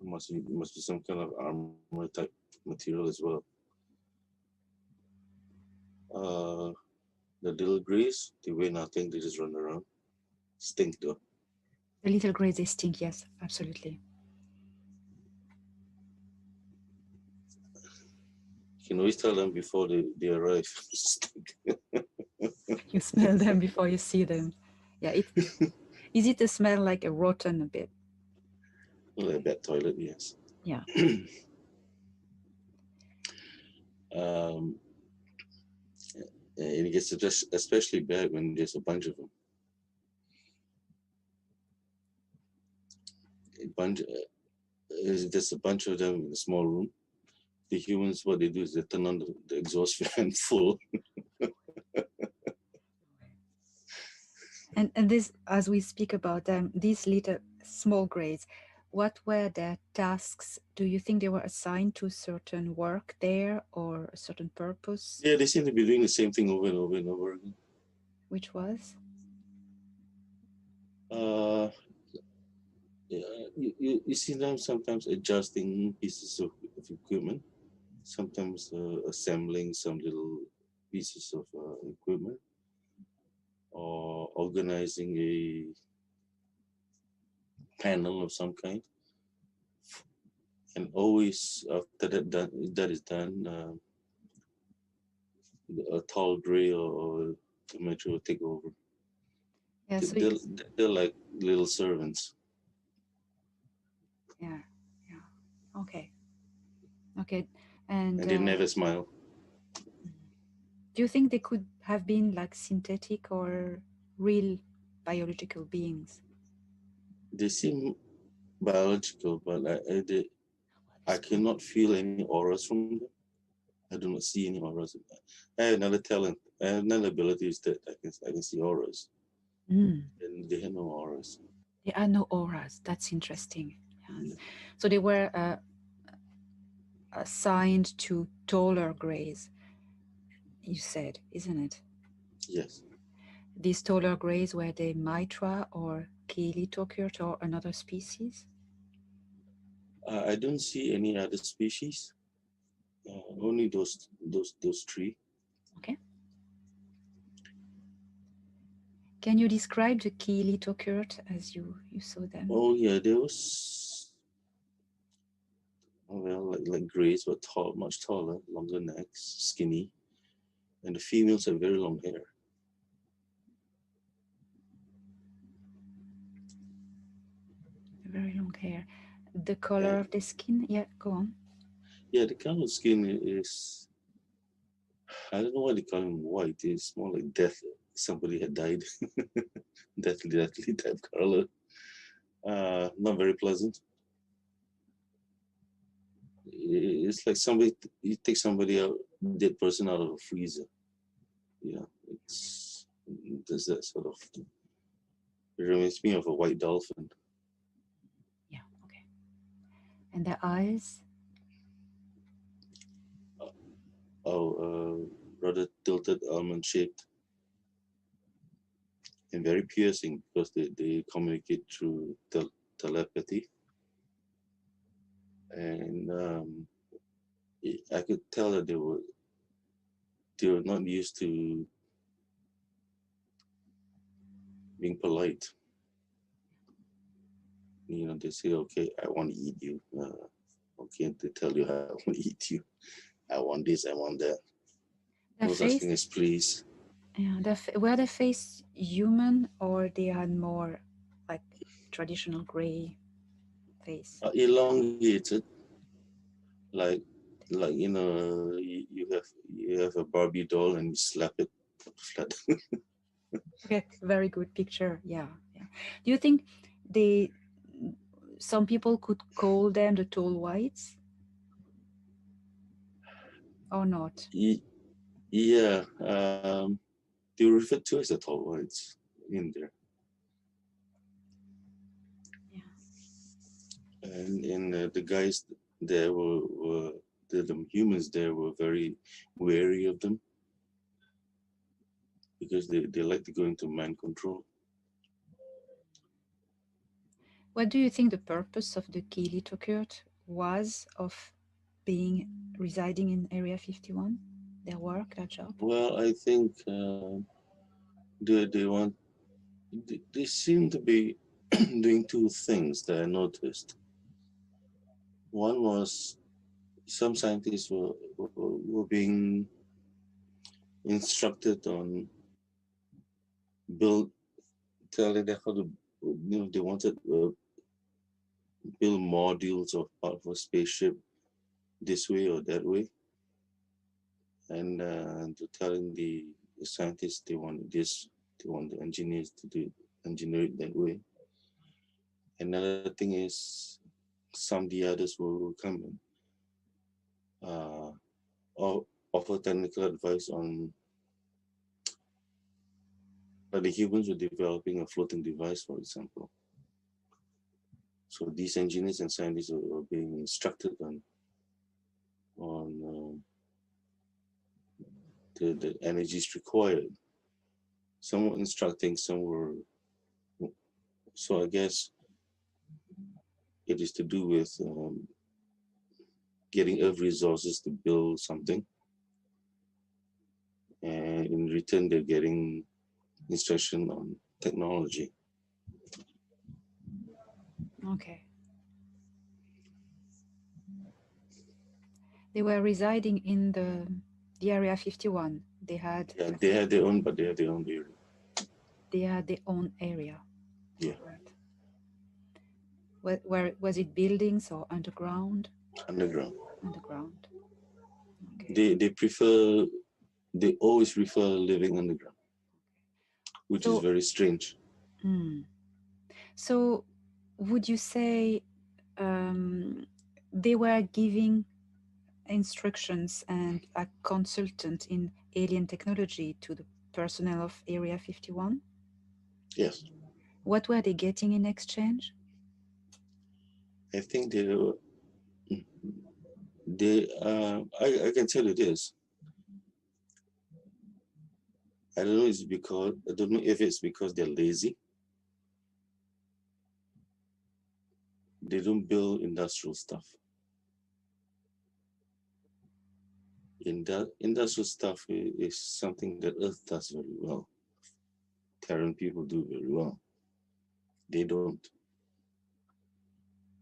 [SPEAKER 2] It must be some kind of armor type material as well. Uh, the little greys, they weigh nothing. They just run around. Stink though.
[SPEAKER 1] The little greys, they stink, yes, absolutely.
[SPEAKER 2] You can always tell them before they arrive. Stink.
[SPEAKER 1] You smell them before you see them. Yeah, is it a smell like a rotten a bit?
[SPEAKER 2] Like a bad toilet, yes.
[SPEAKER 1] Yeah.
[SPEAKER 2] um, and it gets especially bad when there's a bunch of them. A bunch, there's a bunch of them in a small room. The humans, what they do is they turn on the exhaust fan full.
[SPEAKER 1] And this, as we speak about them, these little small grades, what were their tasks? Do you think they were assigned to certain work there or a certain purpose?
[SPEAKER 2] Yeah, they seem to be doing the same thing over and over and over again.
[SPEAKER 1] Which was?
[SPEAKER 2] Uh, yeah, you see them sometimes adjusting pieces of equipment, sometimes assembling some little pieces of equipment, or organizing a panel of some kind. And always after that is done, a tall gray or the metro will take over.
[SPEAKER 1] Yeah, so
[SPEAKER 2] They're, they're like little servants.
[SPEAKER 1] yeah, yeah. Okay. Okay. And
[SPEAKER 2] And they never smile.
[SPEAKER 1] do you think they could have been like synthetic or real biological beings?
[SPEAKER 2] They seem biological, but I cannot feel any auras from them. I do not see any auras. I have another talent. I have another ability is that I can see auras.
[SPEAKER 1] Mm.
[SPEAKER 2] And they have no auras.
[SPEAKER 1] There are no auras. That's interesting.
[SPEAKER 2] Mm.
[SPEAKER 1] Yes. So they were assigned to taller greys, you said, isn't it?
[SPEAKER 2] Yes.
[SPEAKER 1] These taller greys were they Mitra or Kelitokert or another species?
[SPEAKER 2] I don't see any other species. Only those three.
[SPEAKER 1] Okay. Can you describe the Kelitokert as you saw them?
[SPEAKER 2] Oh yeah, there was well like grays, but tall, much taller, longer necks, skinny, and the females have very long hair.
[SPEAKER 1] Very long hair. The color
[SPEAKER 2] And
[SPEAKER 1] of the skin, yeah, go on.
[SPEAKER 2] yeah, the color of skin is, I don't know why they call him white. It's more like death. Somebody had died. Deathly type color. Not very pleasant. It's like somebody, you take somebody out, dead person out of a freezer. Yeah, it's, there's that sort of, it reminds me of a white dolphin.
[SPEAKER 1] Yeah, okay. And the eyes?
[SPEAKER 2] Oh, rather tilted, almond shaped, and very piercing because they communicate through telepathy. And I could tell that they were not used to being polite. You know, they say, "Okay, I want to eat you." Okay, they tell you, "I want to eat you. I want this. I want that."
[SPEAKER 1] The
[SPEAKER 2] No such thing
[SPEAKER 1] face?
[SPEAKER 2] as please.
[SPEAKER 1] Yeah, were the face human or they had more like traditional gray face?
[SPEAKER 2] Elongated, like you have a Barbie doll and you slap it flat.
[SPEAKER 1] Okay, very good picture. Yeah, yeah. Do you think they, some people could call them the tall whites or not?
[SPEAKER 2] Y- yeah, they were referred to as the tall whites in there,
[SPEAKER 1] Yeah.
[SPEAKER 2] and the guys there were the humans there were very wary of them because they like to go into mind control.
[SPEAKER 1] What do you think the purpose of the Kili was of being residing in Area 51? Their work, their job?
[SPEAKER 2] Well, I think they want they seem to be doing two things that I noticed. One was some scientists were being instructed on build telling them how to, they wanted build modules of part of a spaceship this way or that way, and to telling the scientists they want this, they want the engineers to do engineer it that way. Another thing is some of the others will come and uh, offer technical advice on, like the humans were developing a floating device, for example. So these engineers and scientists are being instructed on the energies required. Some were instructing, some were. So I guess it is to do with getting Earth resources to build something, and in return they're getting instruction on technology.
[SPEAKER 1] Okay. They were residing in the Area 51. They had
[SPEAKER 2] Yeah, they have their own, but they have their own area.
[SPEAKER 1] they had their own area.
[SPEAKER 2] Yeah,
[SPEAKER 1] Right. Where was it buildings or underground?
[SPEAKER 2] underground.
[SPEAKER 1] Underground. Okay.
[SPEAKER 2] They prefer. They always prefer living underground, which is
[SPEAKER 1] So,
[SPEAKER 2] very strange.
[SPEAKER 1] hmm. So would you say um, they were giving instructions and a consultant in alien technology to the personnel of Area 51?
[SPEAKER 2] Yes,
[SPEAKER 1] What were they getting in exchange?
[SPEAKER 2] I think they. I can tell you this. I don't know. It's because I don't know if it's because they're lazy. They don't build industrial stuff. Industrial stuff is something that Earth does very well. Terran people do very well. They don't.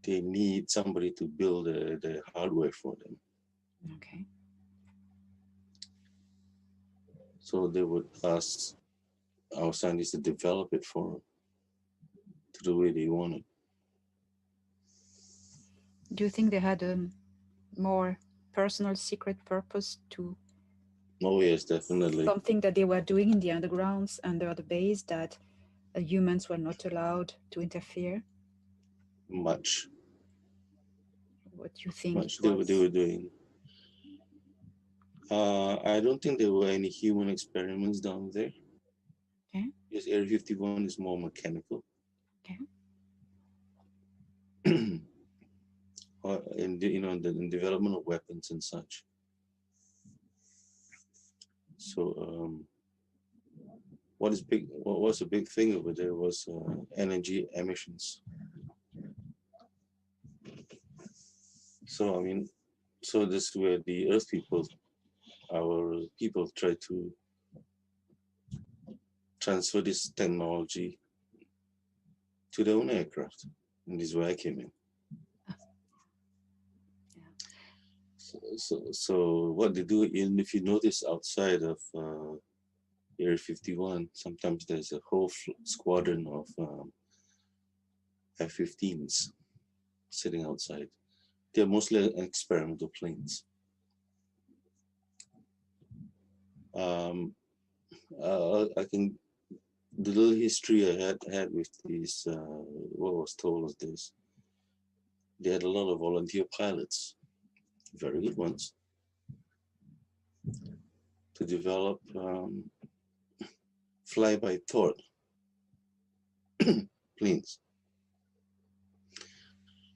[SPEAKER 2] They need somebody to build the hardware for them.
[SPEAKER 1] Okay.
[SPEAKER 2] So they would ask our scientists to develop it for them to the way they want it.
[SPEAKER 1] Do you think they had a more personal secret purpose to
[SPEAKER 2] Oh yes, definitely.
[SPEAKER 1] something that they were doing in the undergrounds under the base that humans were not allowed to interfere?
[SPEAKER 2] Much,
[SPEAKER 1] What do you think
[SPEAKER 2] much
[SPEAKER 1] it
[SPEAKER 2] they
[SPEAKER 1] was?
[SPEAKER 2] were doing. I don't think there were any human experiments down there.
[SPEAKER 1] Okay,
[SPEAKER 2] Yes, Area 51 is more mechanical.
[SPEAKER 1] okay.
[SPEAKER 2] Or in the, in development of weapons and such. So what was a big thing over there was energy emissions. So I mean, so this is where the Earth people, our people, try to transfer this technology to their own aircraft, and this is where I came in.
[SPEAKER 1] Yeah.
[SPEAKER 2] So what they do, even if you notice outside of Area 51, sometimes there's a whole squadron of F-15s sitting outside. They're mostly experimental planes. Um, I can the little history I had with these. What was told was this: they had a lot of volunteer pilots, very good ones, to develop fly-by thought planes.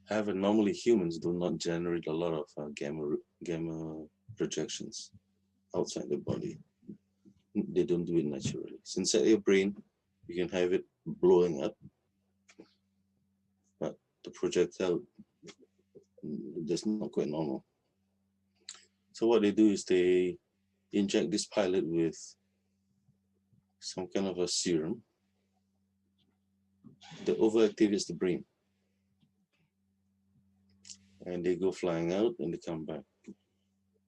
[SPEAKER 2] However, normally humans do not generate a lot of gamma projections outside the body. They don't do it naturally. So inside your brain, you can have it blowing up, but the projectile that's not quite normal. So what they do is they inject this pilot with some kind of a serum that overactivates the brain, and they go flying out and they come back.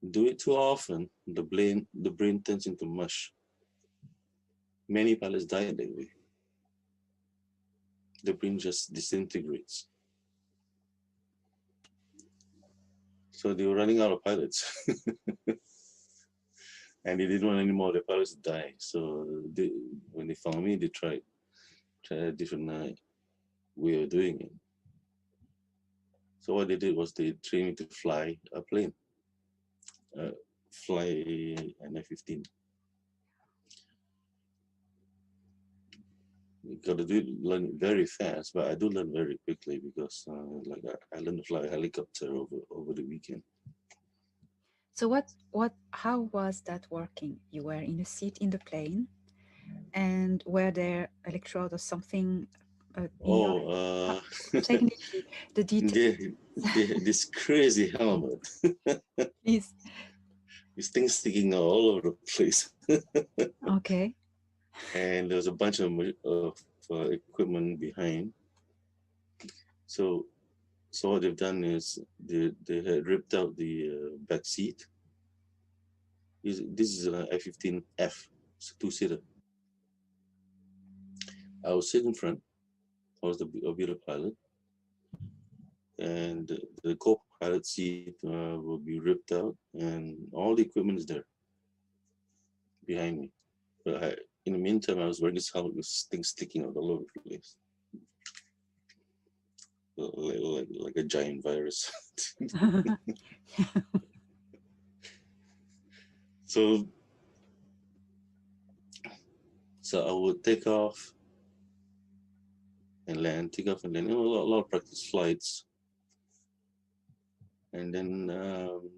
[SPEAKER 2] Do it too often, the brain turns into mush. Many pilots died that way. The brain just disintegrates. So they were running out of pilots, and they didn't want any more of the pilots to die. So when they found me, they tried a different way of doing it. So what they did was they trained me to fly a plane, uh, fly an F-15. You got to learn it very fast, but I do learn very quickly because like I learned to fly a helicopter over the weekend.
[SPEAKER 1] So how was that working? You were in a seat in the plane, and were there electrode or something in your
[SPEAKER 2] Oh,
[SPEAKER 1] how, technically the details,
[SPEAKER 2] this crazy helmet.
[SPEAKER 1] please?
[SPEAKER 2] These things sticking out all over the place,
[SPEAKER 1] Okay.
[SPEAKER 2] and there's a bunch of equipment behind. So so what they've done is they had ripped out the back seat. This is an F-15F, it's a two-seater. I was sitting in front. I was I'll be the pilot, and the co-pilot seat will be ripped out, and all the equipment is there behind me. But in the meantime, I was wearing this helmet with things sticking out all over the place, like a giant virus. so so I would take off and land, take off and land. A lot of practice flights, and then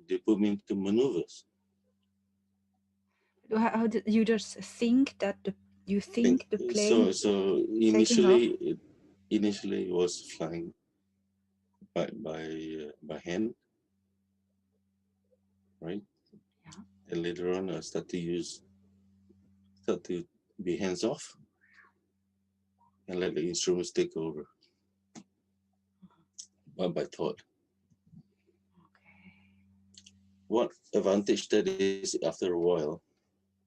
[SPEAKER 2] they put me into maneuvers.
[SPEAKER 1] How did you just think that you
[SPEAKER 2] Think
[SPEAKER 1] think the plane
[SPEAKER 2] so.
[SPEAKER 1] is
[SPEAKER 2] So
[SPEAKER 1] taking off?
[SPEAKER 2] initially it was flying by hand, right?
[SPEAKER 1] Yeah.
[SPEAKER 2] And later on, I start to be hands off and let the instruments take over, but by thought.
[SPEAKER 1] Okay.
[SPEAKER 2] What advantage that is after a while,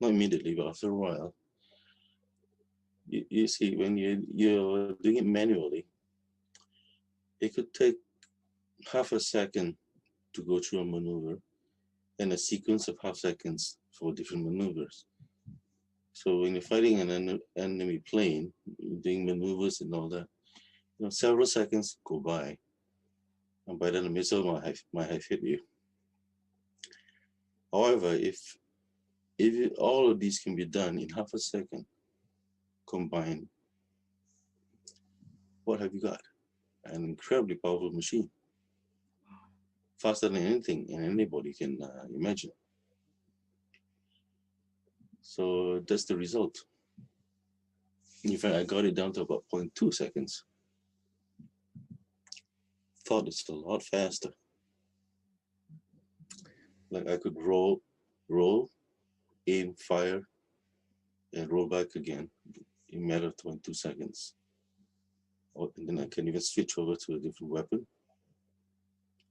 [SPEAKER 2] not immediately, but after a while, you see when you're doing it manually, it could take half a second to go through a maneuver and a sequence of half seconds for different maneuvers. So when you're fighting an enemy plane, doing maneuvers and all that, several seconds go by, and by then the missile might have hit you. However, if all of these can be done in half a second combined, what have you got? An incredibly powerful machine, faster than anything and anybody can imagine. So that's the result. In fact, I got it down to about 0.2 seconds. Thought it's a lot faster. Like I could roll, aim, fire, and roll back again in a matter of 0.2 seconds. And then I can even switch over to a different weapon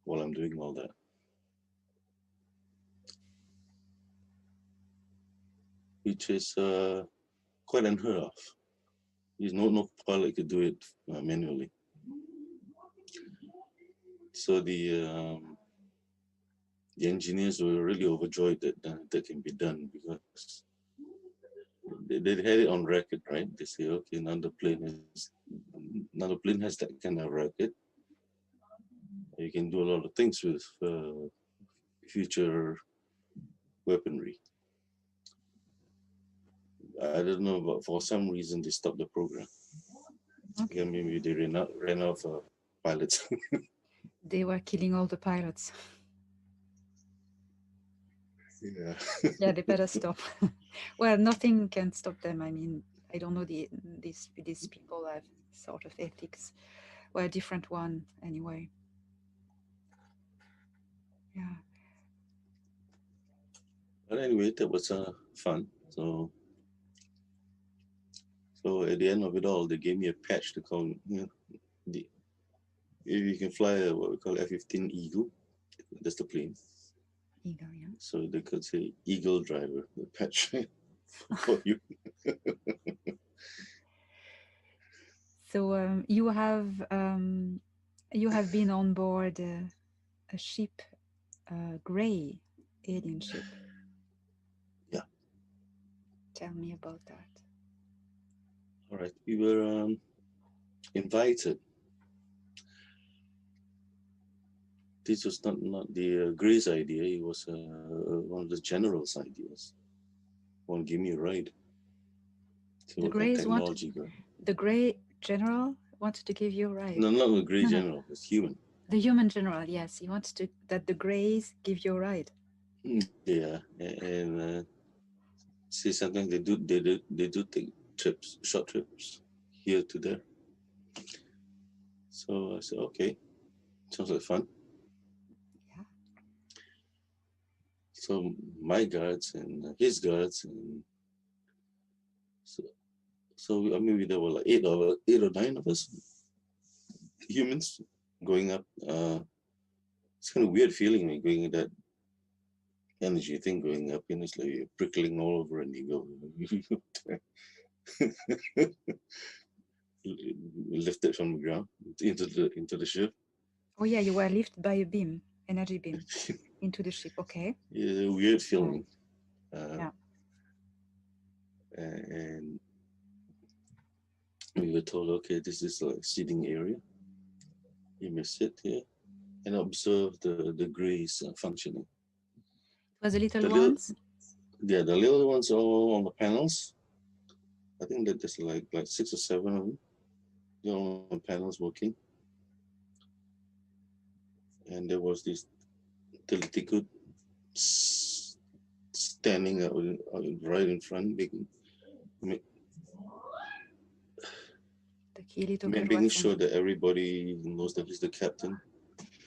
[SPEAKER 2] while I'm doing all that. Which is quite unheard of. There's no pilot could do it manually. So the engineers were really overjoyed that that can be done, because they had it on record, right? They say, okay, now the plane has that kind of record. You can do a lot of things with future weaponry. I don't know, but for some reason they stopped the program.
[SPEAKER 1] Okay.
[SPEAKER 2] Again, maybe they ran out of pilots.
[SPEAKER 1] They were killing all the pilots.
[SPEAKER 2] Yeah.
[SPEAKER 1] Yeah, they better stop. Well, nothing can stop them. I mean, I don't know, these people have sort of ethics. Well, a different one anyway. Yeah.
[SPEAKER 2] But anyway, that was fun. So at the end of it all, they gave me a patch to call, if you can fly what we call F-15 Eagle, that's the plane.
[SPEAKER 1] Eagle, yeah.
[SPEAKER 2] So they could say Eagle Driver, the patch for you.
[SPEAKER 1] So you have been on board a ship, a gray alien ship.
[SPEAKER 2] Yeah.
[SPEAKER 1] Tell me about that.
[SPEAKER 2] All right, we were invited. This was not the Gray's idea. It was one of the general's ideas. Want to give me a ride? So
[SPEAKER 1] The
[SPEAKER 2] what kind of
[SPEAKER 1] Greys
[SPEAKER 2] technology?
[SPEAKER 1] the Grey general wanted to give you a ride.
[SPEAKER 2] No, not the Gray
[SPEAKER 1] No.
[SPEAKER 2] general. It's human.
[SPEAKER 1] The human general, yes, he wants that the Greys give you a ride.
[SPEAKER 2] Yeah, and see, sometimes they do take trips, short trips, here to there. So I said, okay, sounds like fun.
[SPEAKER 1] Yeah.
[SPEAKER 2] So my guards and his guards, and so I mean there were like eight or nine of us humans going up. It's kind of weird feeling when going that energy thing going up, and it's like you're prickling all over, and you go lifted from the ground into the ship.
[SPEAKER 1] Oh yeah, you were lifted by a beam, energy beam, into the ship. Okay.
[SPEAKER 2] Yeah, weird feeling.
[SPEAKER 1] Yeah.
[SPEAKER 2] And we were told, okay, this is like seating area. You may sit here and observe the Greys functioning.
[SPEAKER 1] It was the little ones?
[SPEAKER 2] Yeah, the little ones are all on the panels. I think that there's like 6 or 7 of them. They're all on panels working. And there was this Tilitikud standing right in front, making sure that everybody knows that he's the captain.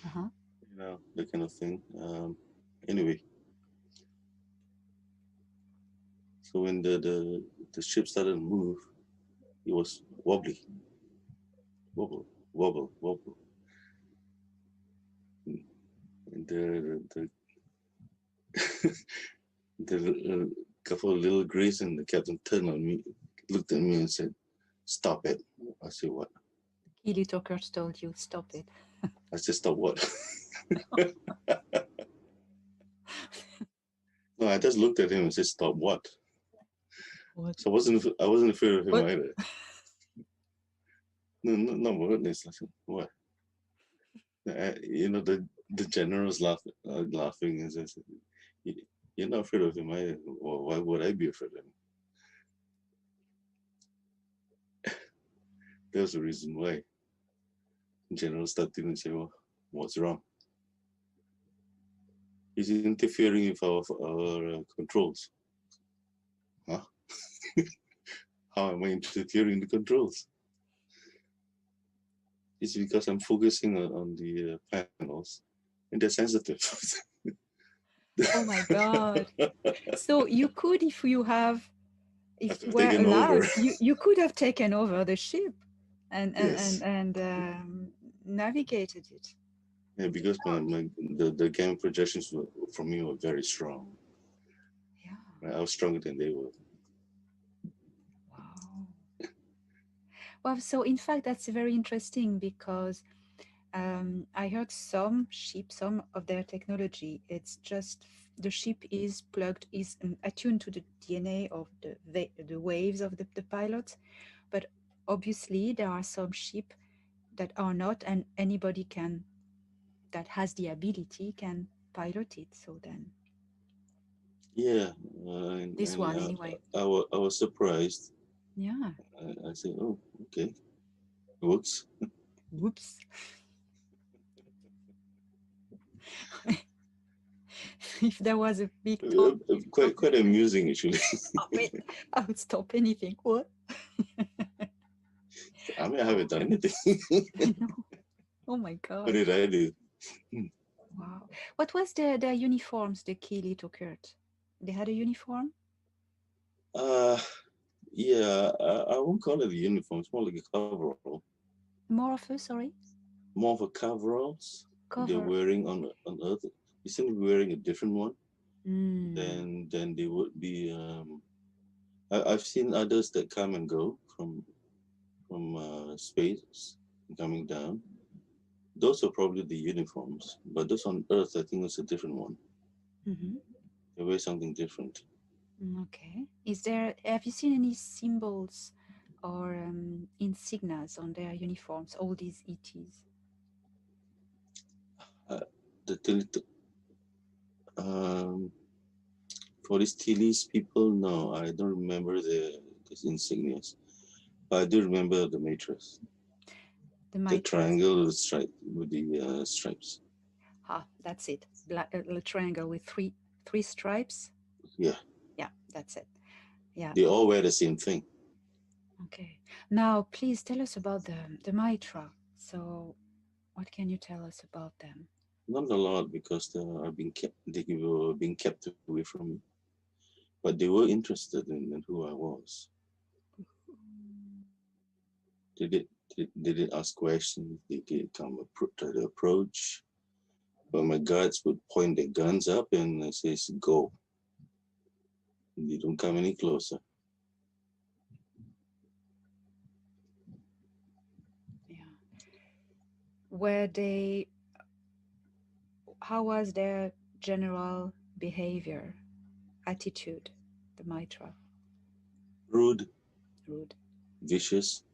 [SPEAKER 1] Uh-huh.
[SPEAKER 2] That kind of thing. Anyway, so when the ship started to move, it was wobbly, wobble. And the the couple of little Greys and the captain turned on me, looked at me and said, "Stop it." I said, "What?"
[SPEAKER 1] Keely Talkers told you, stop it.
[SPEAKER 2] I said, stop what? No, I just looked at him and said, stop what?
[SPEAKER 1] What?
[SPEAKER 2] So I wasn't afraid of him
[SPEAKER 1] What?
[SPEAKER 2] either. No, my goodness. I said, what? The general's laughing and says, you're not afraid of him either. Well, why would I be afraid of him? There's a reason why. General started and said, well, what's wrong? He's interfering with our controls. Huh? How am I interfering in the controls? It's because I'm focusing on the panels and they're sensitive.
[SPEAKER 1] Oh my God. So you could, if you
[SPEAKER 2] I've
[SPEAKER 1] were
[SPEAKER 2] taken over.
[SPEAKER 1] allowed, you could have taken over the ship and
[SPEAKER 2] Yes.
[SPEAKER 1] navigated it.
[SPEAKER 2] Yeah, because the game projections for me were very strong.
[SPEAKER 1] Yeah.
[SPEAKER 2] Right? I was stronger than they were.
[SPEAKER 1] Wow. Well, so in fact, that's very interesting because I heard some of their technology, it's just the ship is attuned to the DNA of the waves of the pilot, but obviously there are some ship that are not, and anybody that has the ability can pilot it. So then
[SPEAKER 2] Yeah,
[SPEAKER 1] this
[SPEAKER 2] and
[SPEAKER 1] one anyway.
[SPEAKER 2] I was surprised.
[SPEAKER 1] Yeah.
[SPEAKER 2] I said, oh, okay, it works.
[SPEAKER 1] Whoops. If there was a big talk.
[SPEAKER 2] Quite amusing actually.
[SPEAKER 1] Oh, wait, I would stop anything. What?
[SPEAKER 2] I mean, I haven't done anything.
[SPEAKER 1] I know. Oh my
[SPEAKER 2] What
[SPEAKER 1] God.
[SPEAKER 2] did I do?
[SPEAKER 1] Wow. What was their uniforms, the Keely to Kurt? They had a uniform?
[SPEAKER 2] Uh, yeah, I won't call it a uniform. It's more like a coverall.
[SPEAKER 1] More of a, sorry?
[SPEAKER 2] More of a coveralls they're
[SPEAKER 1] Cover.
[SPEAKER 2] wearing on Earth. You seem to be wearing a different one
[SPEAKER 1] Mm.
[SPEAKER 2] than they would be. I've seen others that come and go from space coming down. Those are probably the uniforms, but those on Earth, I think it's a different one.
[SPEAKER 1] Mm-hmm.
[SPEAKER 2] They wear something different.
[SPEAKER 1] Okay. Have you seen any symbols or insignias on their uniforms, all these ETs?
[SPEAKER 2] Uh, the um, for these Tilly's people, no, I don't remember the insignias. But I do remember the matrix,
[SPEAKER 1] The
[SPEAKER 2] the
[SPEAKER 1] mitras.
[SPEAKER 2] triangle with the stripes.
[SPEAKER 1] Ah, that's it. Black, a triangle with three stripes.
[SPEAKER 2] Yeah,
[SPEAKER 1] Yeah, that's it. Yeah.
[SPEAKER 2] they all wear the same thing.
[SPEAKER 1] Okay. Now, please tell us about the mitra. So, what can you tell us about them?
[SPEAKER 2] Not a lot because they were being kept away from me, but they were interested in who I was. They did they did ask questions. They did try to approach, but my guards would point their guns up and I says go. They don't come any closer.
[SPEAKER 1] Yeah. Were they? How was their general behavior, attitude? The mitra.
[SPEAKER 2] Rude,
[SPEAKER 1] Rude.
[SPEAKER 2] vicious.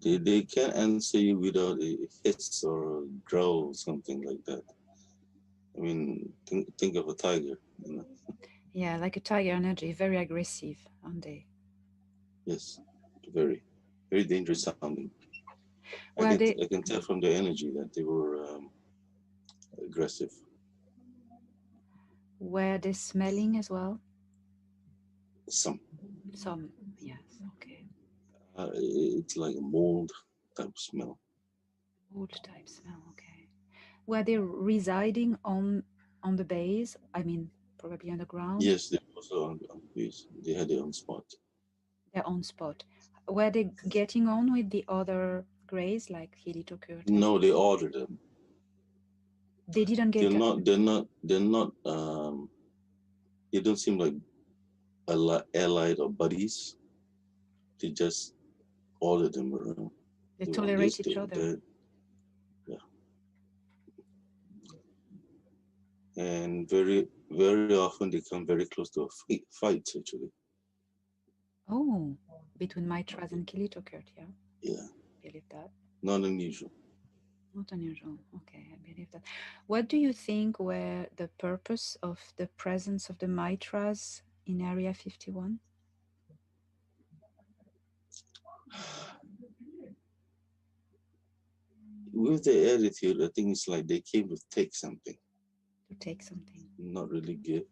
[SPEAKER 2] They can't answer you without a hiss or a growl, something like that. I mean, think of a tiger.
[SPEAKER 1] Yeah, like a tiger energy, very aggressive, aren't they?
[SPEAKER 2] Yes, very, very dangerous sounding.
[SPEAKER 1] Were they
[SPEAKER 2] I can tell from the energy that they were aggressive.
[SPEAKER 1] were they smelling as well?
[SPEAKER 2] Some,
[SPEAKER 1] Some, yes, okay.
[SPEAKER 2] it's like a mold type smell.
[SPEAKER 1] Old type smell, okay. Were they residing on the base? I mean, probably underground,
[SPEAKER 2] Yes, they also yes, they had their own spot.
[SPEAKER 1] their own spot. Were they getting on with the other greys like Hilito Kurt and
[SPEAKER 2] No, they ordered them.
[SPEAKER 1] they didn't
[SPEAKER 2] They're
[SPEAKER 1] get
[SPEAKER 2] not. They're not. They're not. They don't seem like allied or buddies. They just ordered them around.
[SPEAKER 1] they
[SPEAKER 2] They want this.
[SPEAKER 1] tolerate
[SPEAKER 2] They
[SPEAKER 1] each
[SPEAKER 2] want
[SPEAKER 1] other.
[SPEAKER 2] that. and very often they come very close to a fight actually.
[SPEAKER 1] Oh, between Mitras and Kilitokurt, yeah,
[SPEAKER 2] Yeah,
[SPEAKER 1] believe that.
[SPEAKER 2] not unusual.
[SPEAKER 1] Not unusual. Okay, I believe that. What do you think were the purpose of the presence of the Mitras in Area 51?
[SPEAKER 2] With the attitude, I think it's like they came to take something,
[SPEAKER 1] To take something.
[SPEAKER 2] not really give.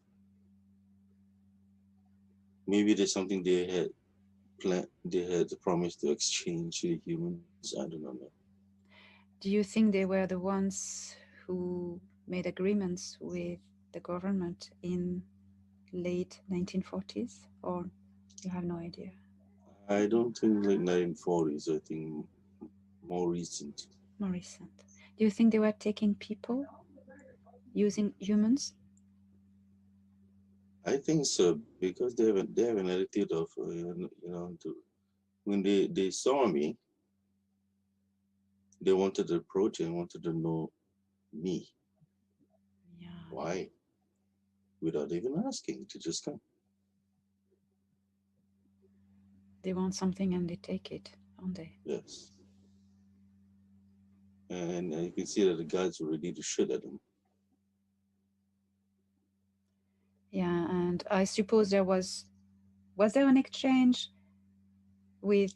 [SPEAKER 2] Maybe there's something they had planned, they had promised to exchange to the humans. I do not know.
[SPEAKER 1] Do you think they were the ones who made agreements with the government in late 1940s, or you have no idea?
[SPEAKER 2] I don't think like 1940s. I think more recent.
[SPEAKER 1] More recent. Do you think they were taking people using humans?
[SPEAKER 2] I think so because they have an attitude of when they saw me, they wanted to approach and wanted to know me.
[SPEAKER 1] Yeah,
[SPEAKER 2] Why? Without even asking to just come.
[SPEAKER 1] they want something and they take it, don't they?
[SPEAKER 2] Yes. And you can see that the guards were ready to shoot at them.
[SPEAKER 1] Yeah, and I suppose was there an exchange with,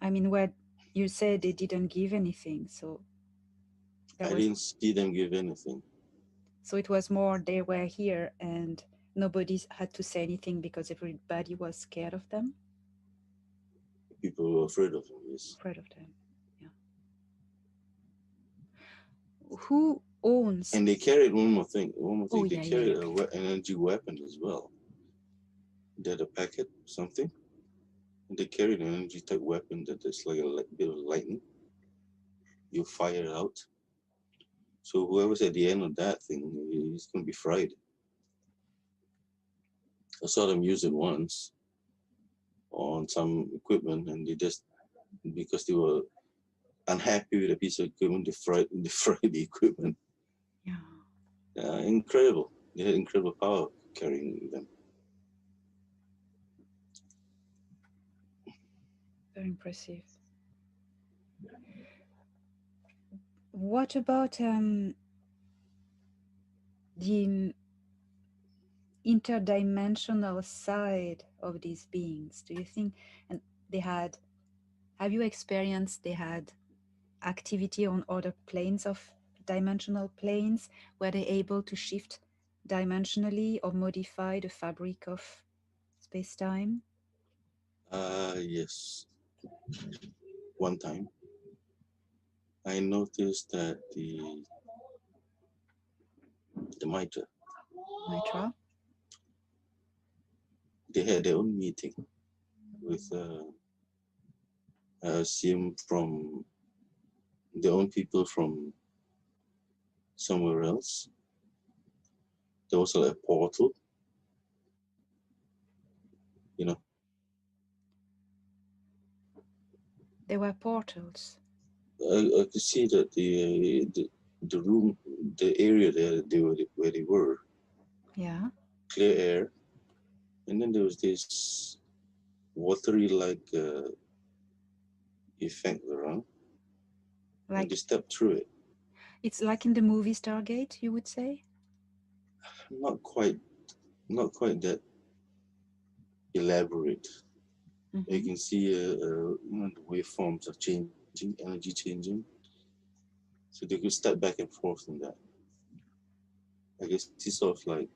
[SPEAKER 1] I mean, where you said they didn't give anything, so there
[SPEAKER 2] I
[SPEAKER 1] was,
[SPEAKER 2] didn't see them give anything.
[SPEAKER 1] so it was more they were here and nobody had to say anything because everybody was scared of them,
[SPEAKER 2] People were afraid of them, yes.
[SPEAKER 1] afraid of them. Yeah. Who owns?
[SPEAKER 2] And they carried one more thing. One more
[SPEAKER 1] Oh
[SPEAKER 2] thing. They
[SPEAKER 1] yeah, yeah,
[SPEAKER 2] carried
[SPEAKER 1] yeah.
[SPEAKER 2] a energy weapon as well. They had a packet, something. And they carried an energy type weapon that is like a bit of lightning. You fire it out. So whoever's at the end of that thing, he's gonna be fried. I saw them use it once on some equipment, and they just because they were unhappy with a piece of equipment, they fried the equipment.
[SPEAKER 1] Yeah,
[SPEAKER 2] Incredible. They had incredible power carrying them.
[SPEAKER 1] very impressive. What about the interdimensional side of these beings? Do you think, and they had, have you experienced they had activity on other planes of dimensional planes? Were they able to shift dimensionally or modify the fabric of space-time?
[SPEAKER 2] Yes. One time, I noticed that the Mitra,
[SPEAKER 1] Mitra?
[SPEAKER 2] they had their own meeting with Sim from their own people from somewhere else. There was a portal, you know.
[SPEAKER 1] There were portals.
[SPEAKER 2] I could see that the room, the area there they were where they were,
[SPEAKER 1] Yeah,
[SPEAKER 2] clear air, and then there was this watery like effect around, and they
[SPEAKER 1] like
[SPEAKER 2] stepped through it.
[SPEAKER 1] it's like in the movie Stargate, you would say?
[SPEAKER 2] Not quite, not quite that elaborate. You
[SPEAKER 1] Mm-hmm.
[SPEAKER 2] can see the waveforms are changing, energy changing, so they could step back and forth in that. I guess it's sort of like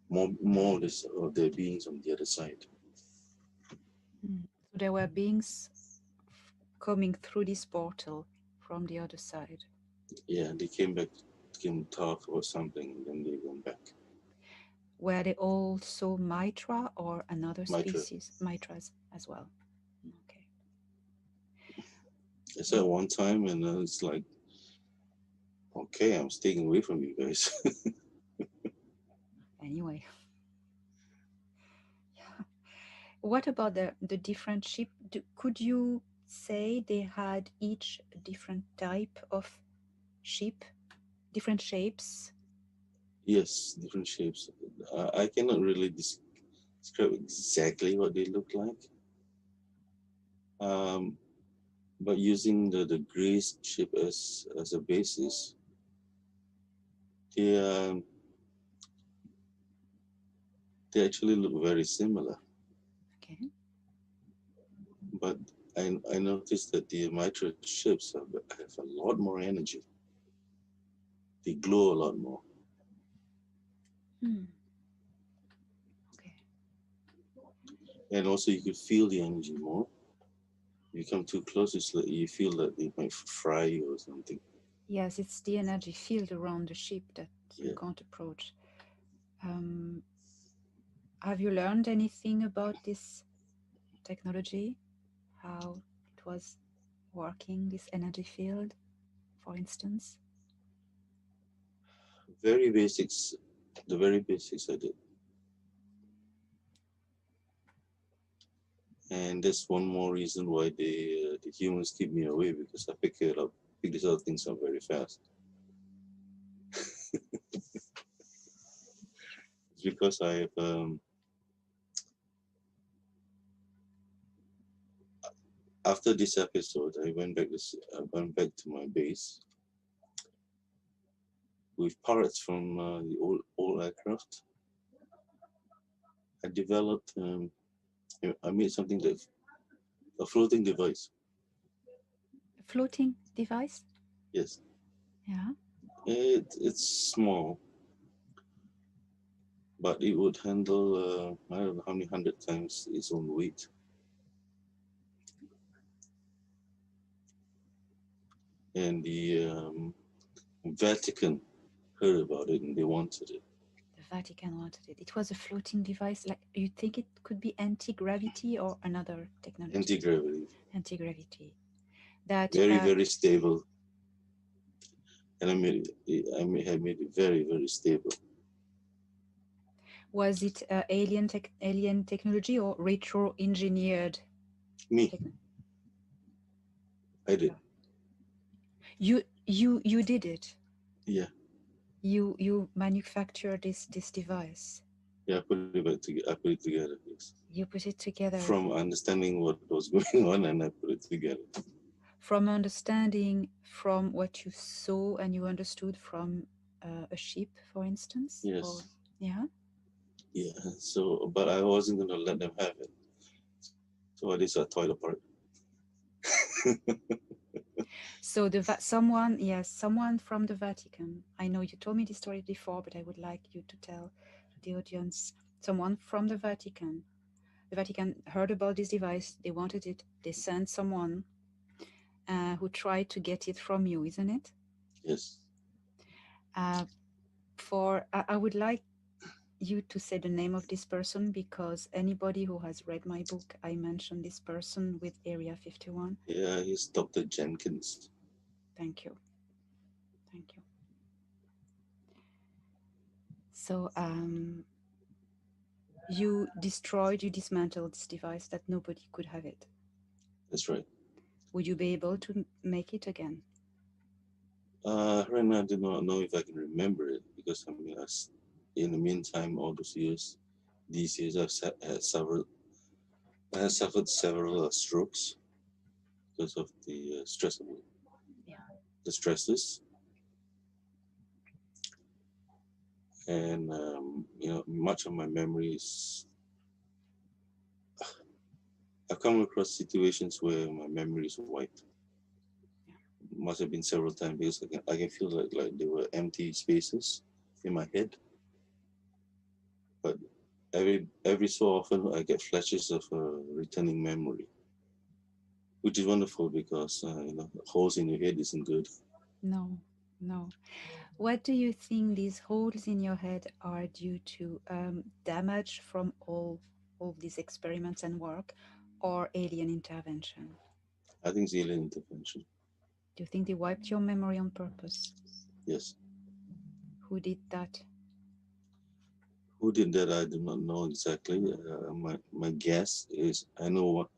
[SPEAKER 2] more of this of their beings on the other side.
[SPEAKER 1] Mm. So there were beings coming through this portal from the other side.
[SPEAKER 2] Yeah, they came back, came talk or something, and then they went back.
[SPEAKER 1] Were they also Mitra or another
[SPEAKER 2] Mitra.
[SPEAKER 1] species? Mitras as well. Okay.
[SPEAKER 2] I said one time, and it's like, okay, I'm staying away from you guys.
[SPEAKER 1] Anyway, yeah. What about the different ship? Could you say they had each a different type of ship? Different shapes.
[SPEAKER 2] Yes, different shapes. I cannot really describe exactly what they look like. Um, but using the grace shape as a basis, they they actually look very similar.
[SPEAKER 1] Okay.
[SPEAKER 2] But I noticed that the mitra ships have a lot more energy. They glow a lot more.
[SPEAKER 1] Hmm. Okay.
[SPEAKER 2] And also you could feel the energy more. You come too close, it's like you feel that they might fry you or something.
[SPEAKER 1] Yes, it's the energy field around the ship that you
[SPEAKER 2] Yeah.
[SPEAKER 1] can't approach. Um, have you learned anything about this technology? How it was working, this energy field, for instance?
[SPEAKER 2] Very basics, the very basics I did. And that's one more reason why the humans keep me away because I pick these other things up very fast. It's because after this episode I went back to my base with parts from the old aircraft. I developed I made something that a floating device.
[SPEAKER 1] A floating device?
[SPEAKER 2] Yes,
[SPEAKER 1] Yeah.
[SPEAKER 2] it's small, but it would handle I don't know how many hundred times its own weight. And the Vatican heard about it and they wanted it.
[SPEAKER 1] The Vatican wanted it. It was a floating device. Like, you think it could be anti-gravity or another technology?
[SPEAKER 2] Anti-gravity,
[SPEAKER 1] Anti-gravity. That
[SPEAKER 2] very stable, and I made it very stable.
[SPEAKER 1] was it alien technology or retro-engineered
[SPEAKER 2] Me,
[SPEAKER 1] technology?
[SPEAKER 2] I did.
[SPEAKER 1] You did it.
[SPEAKER 2] Yeah,
[SPEAKER 1] You manufactured this device.
[SPEAKER 2] yeah. I put it together. Yes,
[SPEAKER 1] You put it together
[SPEAKER 2] from understanding what was going on, and I put it together.
[SPEAKER 1] from understanding from what you saw and you understood from a ship, for instance, or
[SPEAKER 2] Yes,
[SPEAKER 1] yeah.
[SPEAKER 2] yeah. So, but I wasn't gonna let them have it. So I just tore it apart.
[SPEAKER 1] So someone, yes, someone from the Vatican. I know you told me this story before, but I would like you to tell the audience. Someone from the Vatican. The Vatican heard about this device. They wanted it. They sent someone who tried to get it from you, isn't it?
[SPEAKER 2] Yes,
[SPEAKER 1] Uh, I would like you to say the name of this person because anybody who has read my book, I mentioned this person with Area 51.
[SPEAKER 2] yeah. He's Dr. Jenkins.
[SPEAKER 1] Thank you. Thank you. So, you dismantled this device that nobody could have it.
[SPEAKER 2] That's right.
[SPEAKER 1] Would you be able to make it again?
[SPEAKER 2] Right now, I do not know if I can remember it because I mean, in the meantime, all those years, these years, I have suffered several strokes because of the stress of it.
[SPEAKER 1] Yeah.
[SPEAKER 2] The stresses, and much of my memories. I've come across situations where my memory is wiped.
[SPEAKER 1] Yeah.
[SPEAKER 2] Must have been several times because I can feel like there were empty spaces in my head, but every so often I get flashes of returning memory, which is wonderful because holes in your head isn't good.
[SPEAKER 1] No, no. What do you think these holes in your head are due to? Damage from all these experiments and work, or alien intervention?
[SPEAKER 2] I think it's alien intervention.
[SPEAKER 1] Do you think they wiped your memory on purpose?
[SPEAKER 2] Yes.
[SPEAKER 1] Who did that?
[SPEAKER 2] Who did that? I do not know exactly. My guess is I know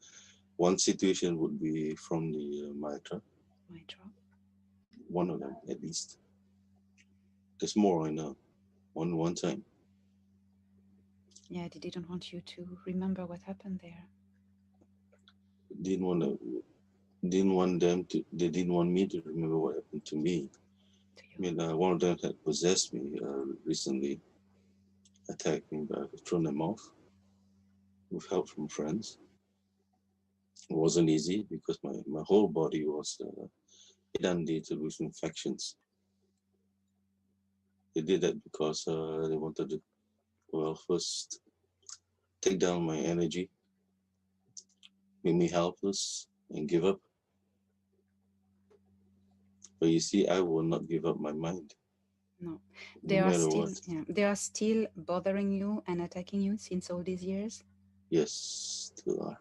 [SPEAKER 2] one situation would be from the Mitra,
[SPEAKER 1] Mitra.
[SPEAKER 2] one of them at least. There's more I know. One time,
[SPEAKER 1] Yeah, they didn't want you to remember what happened there
[SPEAKER 2] didn't want to, didn't want them to. They didn't want me to remember what happened to me.
[SPEAKER 1] to
[SPEAKER 2] I
[SPEAKER 1] you.
[SPEAKER 2] mean, one of them had possessed me recently, attacked me, but I've thrown them off with help from friends. It wasn't easy because my whole body was inundated with infections. They did that because they wanted to, well, first take down my energy, make me helpless, and give up. But you see, I will not give up my mind,
[SPEAKER 1] No,
[SPEAKER 2] no matter what.
[SPEAKER 1] they are still bothering you and attacking you since all these years.
[SPEAKER 2] Yes, still are.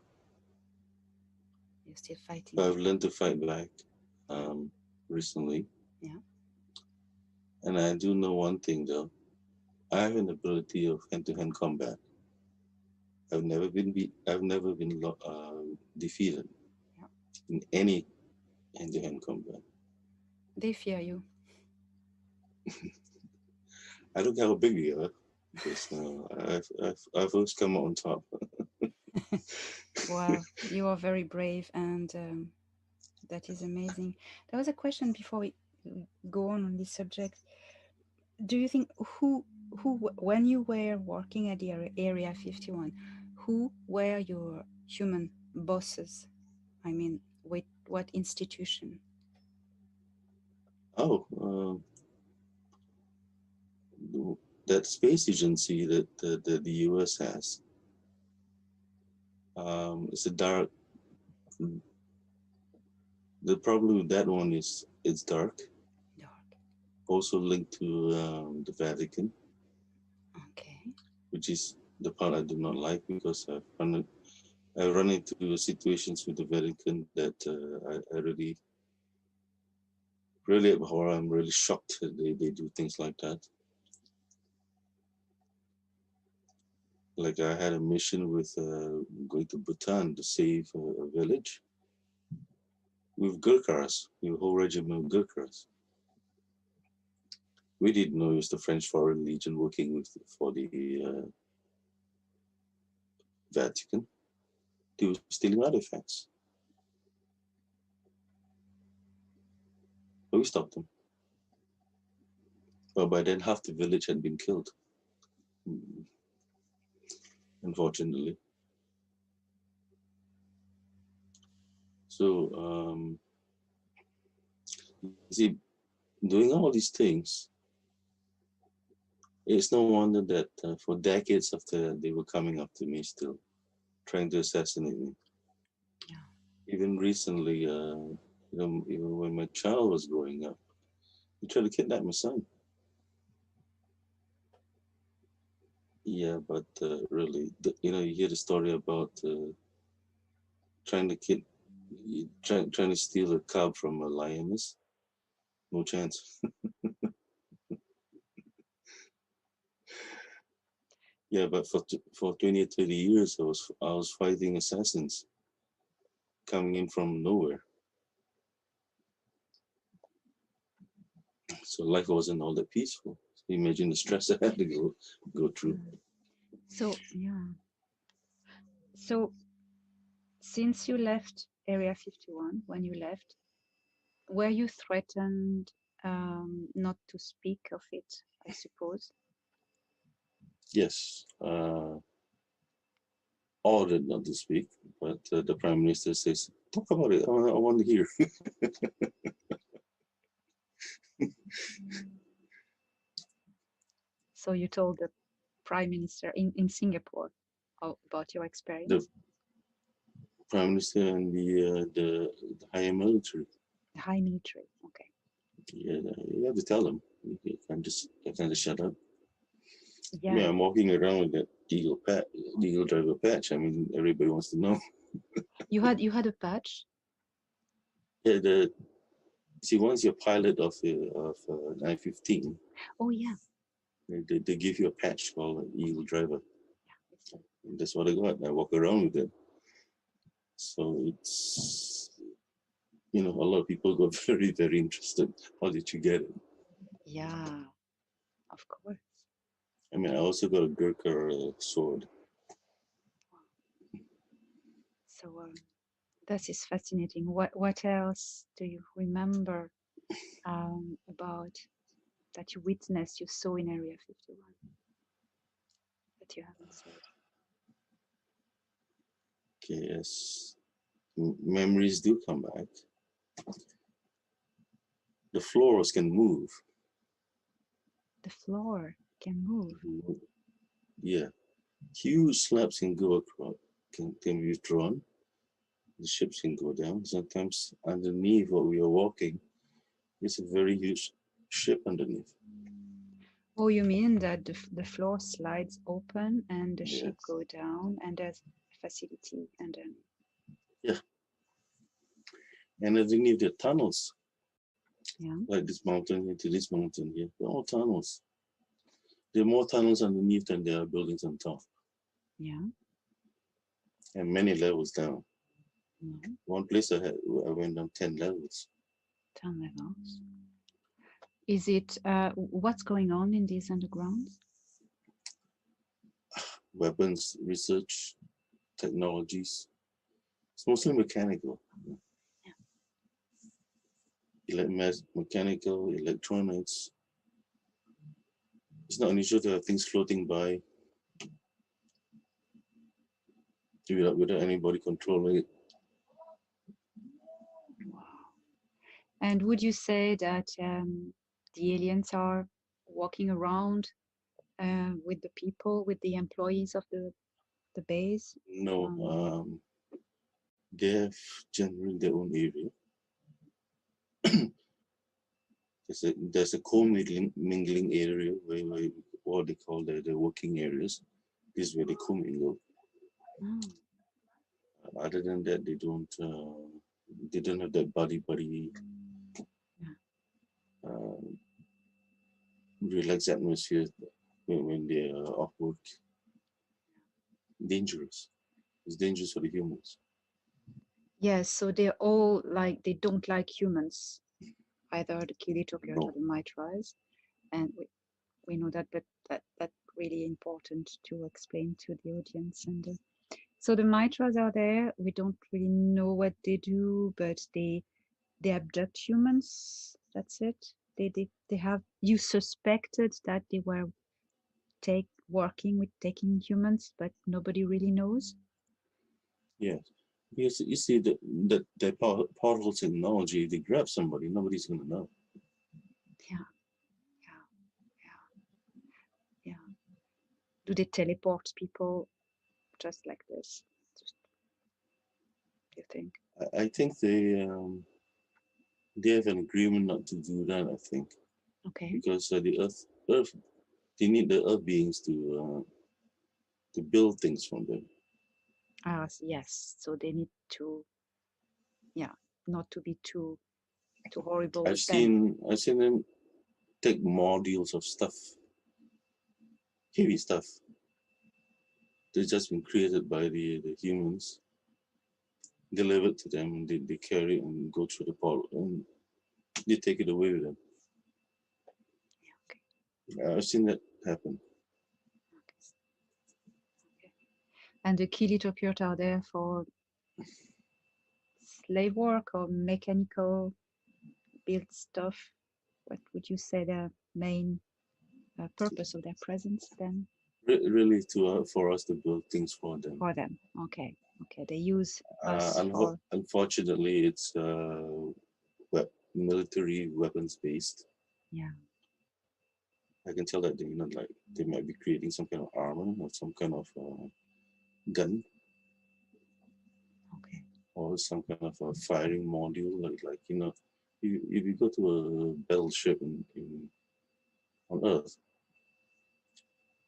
[SPEAKER 1] You're still fighting
[SPEAKER 2] But I've
[SPEAKER 1] them.
[SPEAKER 2] learned to fight back recently.
[SPEAKER 1] Yeah.
[SPEAKER 2] And I do know one thing though. I have an ability of hand-to-hand combat. I've never been defeated
[SPEAKER 1] Yeah.
[SPEAKER 2] in any hand-to-hand combat.
[SPEAKER 1] They fear you.
[SPEAKER 2] I don't have a big deal because I've always come out on top.
[SPEAKER 1] Wow, you are very brave, and that is amazing. There was a question before we go on this subject. Do you think when you were working at the Area 51, who were your human bosses? I mean, with what institution?
[SPEAKER 2] Oh, that space agency that the US has. It's a dark. The problem with that one is it's dark.
[SPEAKER 1] Dark.
[SPEAKER 2] Also linked to the Vatican,
[SPEAKER 1] Okay.
[SPEAKER 2] which is the part I do not like because I run into situations with the Vatican that I really abhor. I'm really shocked that they do things like that. Like I had a mission with going to Bhutan to save a village with Gurkhas, with a whole regiment of Gurkhas. We didn't know it was the French Foreign Legion working for the Vatican. They were stealing artifacts, but we stopped them. But by then, half the village had been killed, unfortunately. So, you see, doing all these things, it's no wonder that for decades after they were coming after me still, trying to assassinate me.
[SPEAKER 1] Yeah.
[SPEAKER 2] Even recently, even when my child was growing up, they tried to kidnap my son. Yeah, but really, you hear the story about trying to kid, trying to steal a cub from a lioness. No chance. Yeah, but for 20 or 30 years, I was fighting assassins coming in from nowhere. So life wasn't all that peaceful. Imagine the stress I had to go through.
[SPEAKER 1] Mm. So yeah. So since you left Area 51, when you left, were you threatened not to speak of it, I suppose?
[SPEAKER 2] Yes, ordered not to speak, but the prime minister says, "Talk about it. I want to hear."
[SPEAKER 1] So you told the prime minister in Singapore about your
[SPEAKER 2] The
[SPEAKER 1] experience?
[SPEAKER 2] prime minister and the higher military.
[SPEAKER 1] The high military. Okay.
[SPEAKER 2] Yeah, you have to tell them. You can't just shut up. I mean,
[SPEAKER 1] Yeah.
[SPEAKER 2] I'm walking around with that eagle driver patch. I mean, everybody wants to know.
[SPEAKER 1] You had a patch?
[SPEAKER 2] Yeah, see, once you're pilot of 915,
[SPEAKER 1] Oh yeah.
[SPEAKER 2] they give you a patch called an eagle driver.
[SPEAKER 1] Yeah.
[SPEAKER 2] And that's what I got. I walk around with it. So a lot of people got very, very interested. How did you get it?
[SPEAKER 1] Yeah. Of course.
[SPEAKER 2] I mean, I also got a Gurkha sword.
[SPEAKER 1] So that is fascinating. What else do you remember about that you witnessed, you saw in Area 51 that you haven't said?
[SPEAKER 2] Okay, yes. Memories do come back. The floors can move.
[SPEAKER 1] The floor can move.
[SPEAKER 2] Yeah. Huge slabs can go across, can be withdrawn. The ships can go down. Sometimes underneath where we are walking, it's a very huge ship underneath.
[SPEAKER 1] Oh, you mean that the floor slides open and the ship
[SPEAKER 2] Yes.
[SPEAKER 1] go down and there's facility underneath?
[SPEAKER 2] Yeah. And underneath the tunnels,
[SPEAKER 1] Yeah.
[SPEAKER 2] like this mountain here to this mountain here, they're all tunnels. There are more tunnels underneath than there are buildings on top.
[SPEAKER 1] Yeah.
[SPEAKER 2] And many levels down.
[SPEAKER 1] Yeah.
[SPEAKER 2] One place I went down 10 levels.
[SPEAKER 1] 10 levels. Is it what's going on in these undergrounds?
[SPEAKER 2] Weapons research, technologies. It's mostly mechanical. Mechanical, electronics. It's not unusual to have things floating by without anybody controlling it.
[SPEAKER 1] Wow. And would you say that the aliens are walking around with the people, with the employees of the base?
[SPEAKER 2] No, they have generally their own area. There's a co-mingling area where what they call the working areas. This is where they commingle.
[SPEAKER 1] Oh.
[SPEAKER 2] Other than that, they don't have that buddy
[SPEAKER 1] Yeah.
[SPEAKER 2] relaxed atmosphere when they are off work. Dangerous. It's dangerous for the humans.
[SPEAKER 1] Yes, so they're all like they don't like humans, either the Kilitokert or
[SPEAKER 2] No.
[SPEAKER 1] the Mitras, and we know that, but that's really important to explain to the audience. And so the Mitras are there. We don't really know what they do, but they abduct humans. That's it. They have, you suspected that they were working with taking humans, but nobody really knows.
[SPEAKER 2] Yes. Because you see that portal technology, they grab somebody, nobody's gonna know.
[SPEAKER 1] Yeah, yeah. Do they teleport people just like this? Just, do you think?
[SPEAKER 2] I think they have an agreement not to do that. I think
[SPEAKER 1] Okay.
[SPEAKER 2] because the Earth, they need the Earth beings to build things from them.
[SPEAKER 1] Yes. So they need to, yeah, not to be too horrible
[SPEAKER 2] I've
[SPEAKER 1] with them.
[SPEAKER 2] seen them take modules of stuff, heavy stuff. They've just been created by the humans, delivered to them, and they carry it and go through the portal, and they take it away with them.
[SPEAKER 1] Okay.
[SPEAKER 2] I've seen that happen.
[SPEAKER 1] Okay. And the Kilitokert are there for slave work or mechanical build stuff? What would you say the main purpose of their presence then?
[SPEAKER 2] Really, for us to build things for them.
[SPEAKER 1] For them, okay. They use us for.
[SPEAKER 2] Unfortunately, it's military weapons based.
[SPEAKER 1] Yeah.
[SPEAKER 2] I can tell that they might be creating some kind of armor or some kind of gun.
[SPEAKER 1] Okay.
[SPEAKER 2] Or some kind of a firing module, if you go to a battleship on Earth,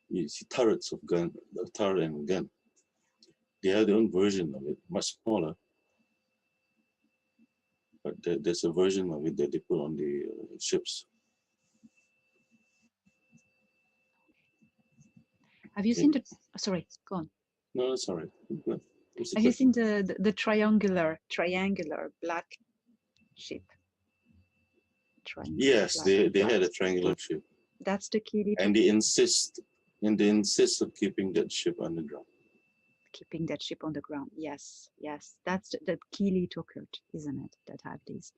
[SPEAKER 2] you see turrets of turret and gun. They have their own version of it, much smaller, but there's a version of it that they put on the ships.
[SPEAKER 1] Have you seen the? Sorry, go on.
[SPEAKER 2] No, that's all right.
[SPEAKER 1] Have you seen the triangular black ship?
[SPEAKER 2] Yes, they had a triangular ship.
[SPEAKER 1] That's the Kili
[SPEAKER 2] and they insist of keeping that ship underground.
[SPEAKER 1] keeping that ship on the ground. Yes, yes. That's the Kili Tokert, isn't it? That have this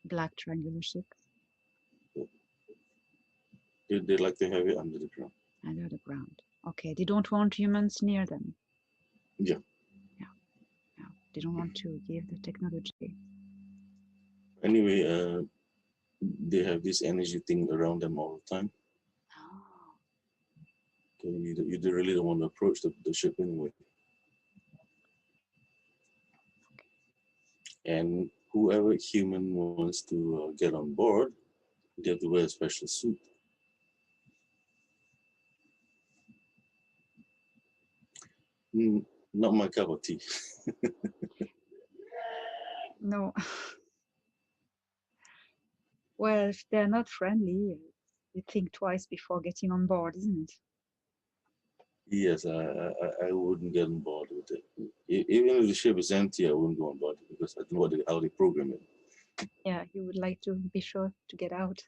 [SPEAKER 1] black triangular ship
[SPEAKER 2] They like to have it under the ground.
[SPEAKER 1] under the ground. Okay, they don't want humans near them.
[SPEAKER 2] Yeah.
[SPEAKER 1] Yeah, yeah. They don't want to give the technology.
[SPEAKER 2] Anyway, they have this energy thing around them all the time.
[SPEAKER 1] Oh,
[SPEAKER 2] Okay, you really don't want to approach the ship anyway. And whoever human wants to get on board, they have to wear a special suit. Mm, Not my cup of tea.
[SPEAKER 1] no. Well, if they're not friendly, you think twice before getting on board, isn't it?
[SPEAKER 2] Yes, I wouldn't get on board with it. Even if the ship is empty, I wouldn't go on board because I don't know how they program it.
[SPEAKER 1] Yeah, you would like to be sure to get out.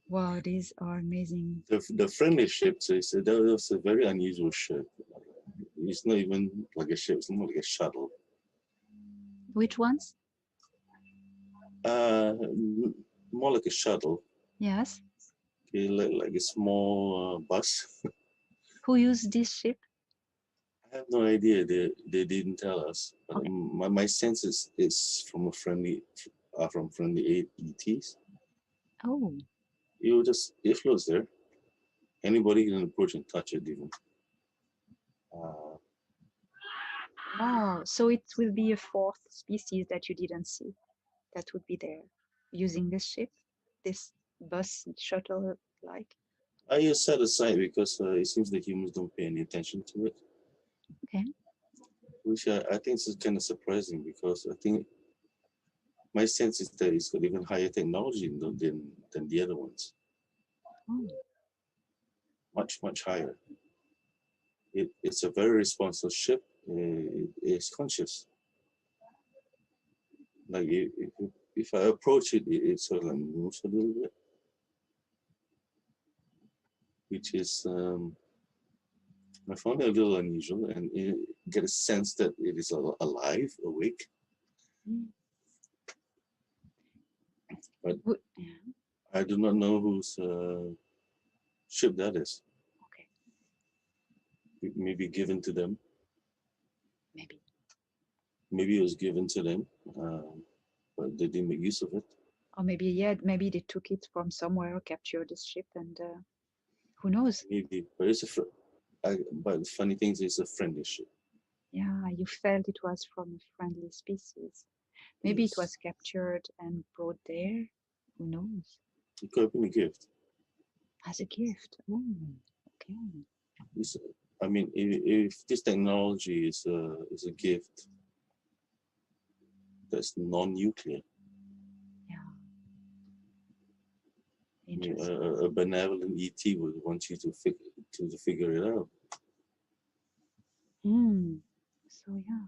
[SPEAKER 1] Wow, these are amazing.
[SPEAKER 2] The friendly ship, so that was a very unusual ship. It's not even like a ship; it's more like a shuttle.
[SPEAKER 1] Which ones?
[SPEAKER 2] Uh, More like a shuttle.
[SPEAKER 1] Yes.
[SPEAKER 2] Okay, like a small bus.
[SPEAKER 1] Who used this ship?
[SPEAKER 2] I have no idea. They didn't tell us. But
[SPEAKER 1] Okay.
[SPEAKER 2] my sense is from from friendly ETs.
[SPEAKER 1] Oh,
[SPEAKER 2] It floats there. Anybody can approach and touch it even. Uh,
[SPEAKER 1] wow. So it will be a fourth species that you didn't see that would be there using this ship, this bus shuttle like.
[SPEAKER 2] I just set aside because it seems that humans don't pay any attention to it,
[SPEAKER 1] Okay.
[SPEAKER 2] which I think is kind of surprising because I think my sense is that it's got even higher technology than the other ones,
[SPEAKER 1] Oh,
[SPEAKER 2] much higher. It's a very responsive ship. It's conscious. Like if I approach it, it sort of like moves a little bit, which is I found it a little unusual, and get a sense that it is alive, awake.
[SPEAKER 1] mm.
[SPEAKER 2] But
[SPEAKER 1] Yeah.
[SPEAKER 2] I do not know whose ship that is.
[SPEAKER 1] Okay.
[SPEAKER 2] It may be given to them.
[SPEAKER 1] Maybe.
[SPEAKER 2] Maybe it was given to them, but they didn't make use of it.
[SPEAKER 1] Or maybe, yeah, maybe they took it from somewhere, captured this ship, and who knows?
[SPEAKER 2] Maybe, but but the funny thing is, it's a friendly ship.
[SPEAKER 1] Yeah, you felt it was from a friendly species. Maybe it
[SPEAKER 2] Yes,
[SPEAKER 1] was captured and brought there. Who knows?
[SPEAKER 2] it could have been a gift.
[SPEAKER 1] As a gift. Oh, okay.
[SPEAKER 2] It's, I mean, if this technology is a gift that's non-nuclear,
[SPEAKER 1] Yeah,
[SPEAKER 2] I mean,
[SPEAKER 1] interesting.
[SPEAKER 2] a benevolent ET would want you to figure it out.
[SPEAKER 1] Hmm. So yeah,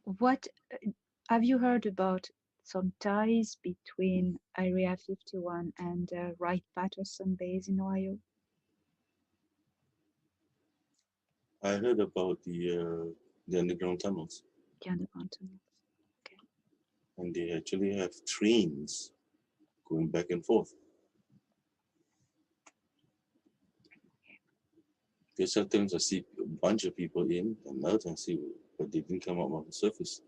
[SPEAKER 1] what have you heard about some ties between Area 51 and Wright-Patterson base in Ohio?
[SPEAKER 2] I heard about the underground tunnels,
[SPEAKER 1] The underground tunnels. Okay.
[SPEAKER 2] and they actually have trains going back and forth. Because sometimes I see a bunch of people in, and other times I see, but they didn't come up on the surface.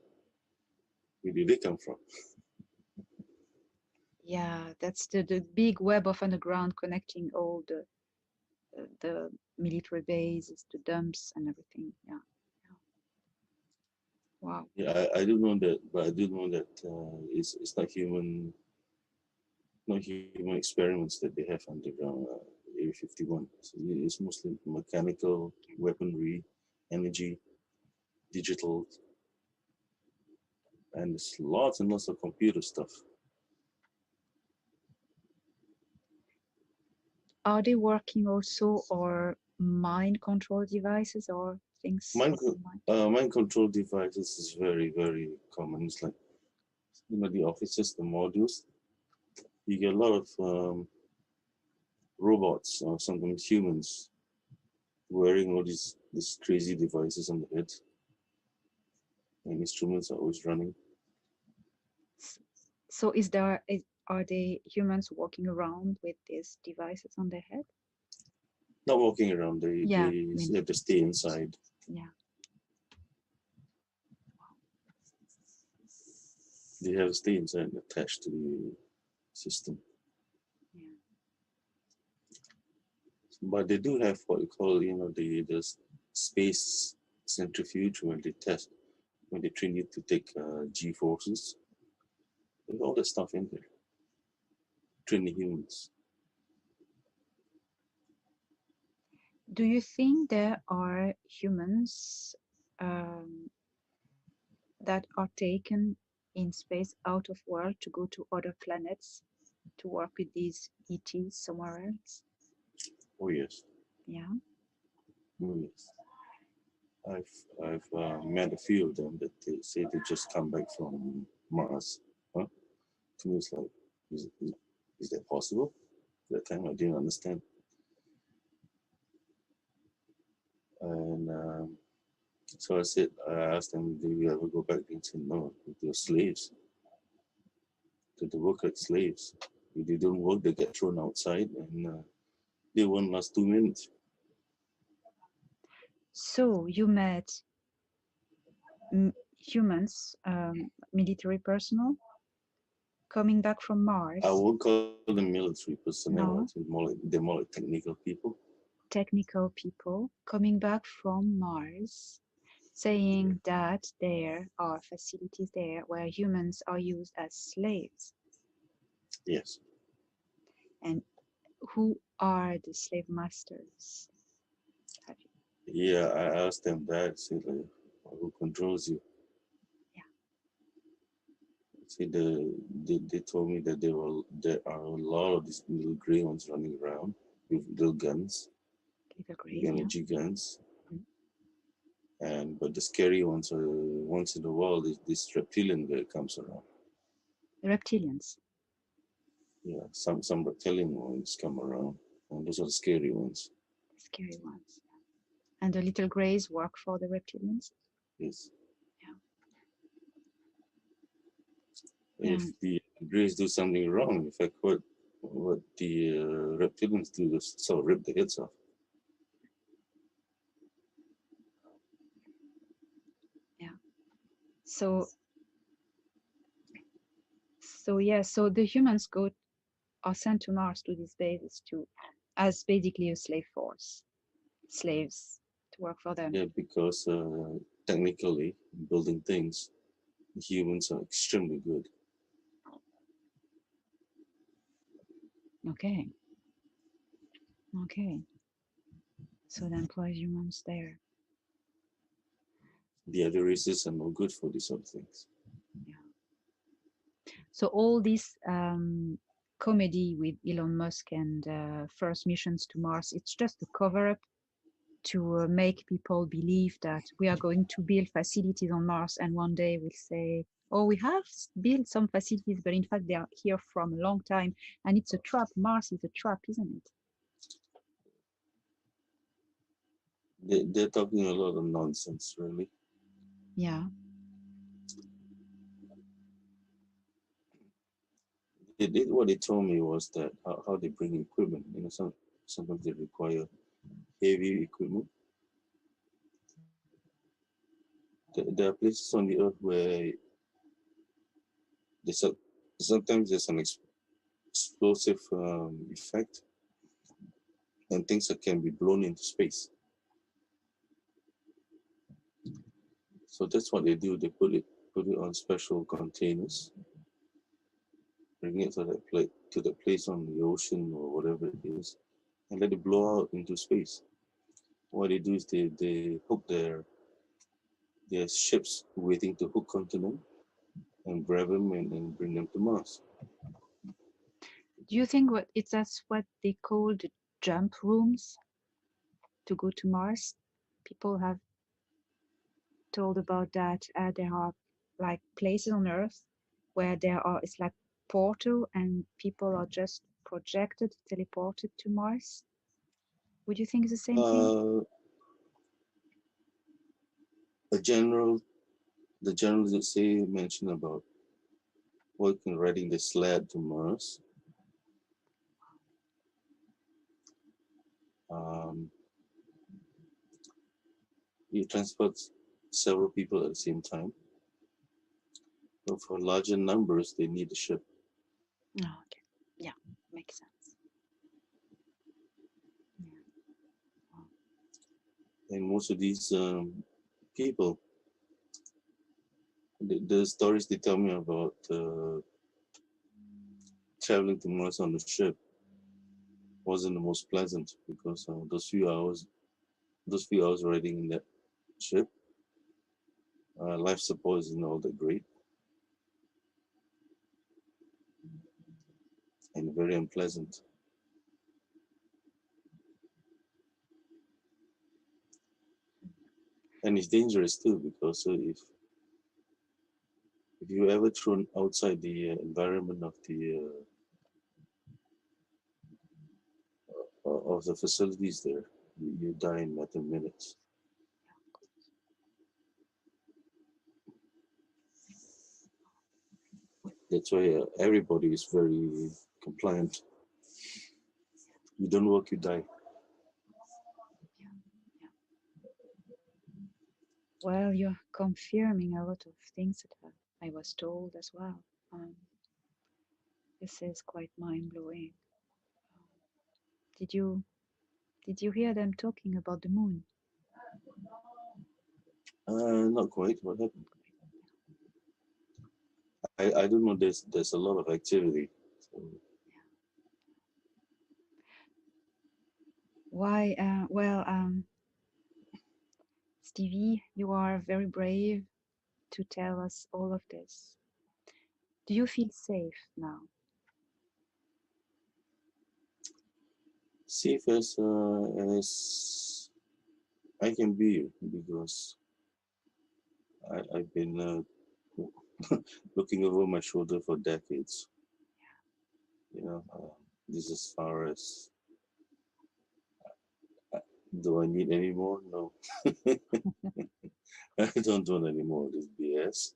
[SPEAKER 2] Where did they come from?
[SPEAKER 1] Yeah, that's the big web of underground connecting all the military bases, the dumps, and everything. Yeah. Yeah. Wow.
[SPEAKER 2] Yeah, I do know that, but I do know that it's not human experiments that they have underground. Area 51. So it's mostly mechanical weaponry, energy, digital, and there's lots and lots of computer stuff.
[SPEAKER 1] Are they working also or mind control devices or things
[SPEAKER 2] Mind,
[SPEAKER 1] for the mind?
[SPEAKER 2] mind control devices is very, very common. It's like the offices, the modules, you get a lot of robots or sometimes humans wearing all these crazy devices on the head, and instruments are always running.
[SPEAKER 1] S- So are they humans walking around with these devices on their head?
[SPEAKER 2] Not walking around,
[SPEAKER 1] Yeah, I
[SPEAKER 2] they
[SPEAKER 1] mean,
[SPEAKER 2] have to stay inside.
[SPEAKER 1] yeah,
[SPEAKER 2] They have to stay inside and attached to the system.
[SPEAKER 1] yeah.
[SPEAKER 2] But they do have what you call, the space centrifuge when they test, when they train you to take G forces. There's all that stuff in there. Train the humans.
[SPEAKER 1] Do you think there are humans um, that are taken in space out of world to go to other planets to work with these ETs somewhere else?
[SPEAKER 2] Oh yes,
[SPEAKER 1] Yeah,
[SPEAKER 2] oh yes. I've met a few of them that they say they just come back from Mars. Huh? To me, it's like, is that possible? At that time, I didn't understand. And so I asked them, do you ever go back? They said, no, they're slaves. They work like slaves. If they don't work, they get thrown outside, and they won't last 2 minutes.
[SPEAKER 1] so you met humans, military personnel coming back from
[SPEAKER 2] I
[SPEAKER 1] Mars.
[SPEAKER 2] won't call them military personnel. I
[SPEAKER 1] No,
[SPEAKER 2] think they're more like technical people.
[SPEAKER 1] technical people coming back from Mars, saying
[SPEAKER 2] Yeah.
[SPEAKER 1] that there are facilities there where humans are used as slaves.
[SPEAKER 2] Yes.
[SPEAKER 1] And who are the slave masters? Have you?
[SPEAKER 2] Yeah, I asked them that. Say like, who controls you?
[SPEAKER 1] Yeah,
[SPEAKER 2] See, they told me that there are a lot of these little gray ones running around with little guns,
[SPEAKER 1] little grays. Yeah,
[SPEAKER 2] energy guns,
[SPEAKER 1] mm.
[SPEAKER 2] and but the scary ones are once in a while this reptilian guy comes around.
[SPEAKER 1] The reptilians,
[SPEAKER 2] Yeah, some reptilian ones come around, and those are the scary ones.
[SPEAKER 1] the scary ones. And the little grays work for the reptilians.
[SPEAKER 2] Yes,
[SPEAKER 1] Yeah,
[SPEAKER 2] if
[SPEAKER 1] yeah,
[SPEAKER 2] the grays do something wrong, in fact, what the reptilians do is sort of rip the heads off.
[SPEAKER 1] yeah. So, so the humans go are sent to Mars to these bases to, as basically a slave force, slaves to work for them.
[SPEAKER 2] Yeah, because technically, building things, humans are extremely good.
[SPEAKER 1] Okay, okay. So they employ humans there.
[SPEAKER 2] The other races are no good for these sort of things.
[SPEAKER 1] Yeah. So all this comedy with Elon Musk and first missions to Mars, it's just a cover up to make people believe that we are going to build facilities on Mars, and one day we'll say, oh, we have built some facilities, but in fact they are here from a long time, and it's a trap. Mars is a trap, isn't it?
[SPEAKER 2] They're talking a lot of nonsense, really.
[SPEAKER 1] Yeah.
[SPEAKER 2] What they told me was that how they bring equipment. Sometimes they require heavy equipment. There are places on the earth where there's sometimes there's an explosive effect and things that can be blown into space. So that's what they do. They put it on special containers, bring it to the place on the ocean or whatever it is, and let it blow out into space. What they do is they hook their ships waiting to hook onto them and grab them and bring them to Mars.
[SPEAKER 1] Do you think what it's that's what they call the jump rooms to go to Mars? People have told about that. There are like places on Earth where there are, it's like portal and people are just projected, teleported to Mars. Would you think it's the same thing?
[SPEAKER 2] A general, the general that say mentioned about working riding the sled to Mars. Um, you transport several people at the same time. But for larger numbers, they need a ship.
[SPEAKER 1] Oh, okay. Yeah, makes sense. Yeah. Wow.
[SPEAKER 2] And most of these people, the stories they tell me about traveling to Mars on the ship wasn't the most pleasant because those few hours riding in that ship, life support isn't all that great and very unpleasant. And it's dangerous too because if you ever thrown outside the environment of the facilities there, you die in matter of minutes. That's why everybody is very compliant. You don't work, you die.
[SPEAKER 1] Yeah. Yeah. Well, you're confirming a lot of things that I was told as well. Um, this is quite mind blowing. Did you did you hear them talking about the moon?
[SPEAKER 2] Not quite. What happened? I don't know. There's a lot of activity. So,
[SPEAKER 1] Why? Well, Stevie, you are very brave to tell us all of this. Do you feel safe now?
[SPEAKER 2] safe as I can be because I've been looking over my shoulder for decades. You know, this as far as do I need any more? No, I don't want any more of this BS.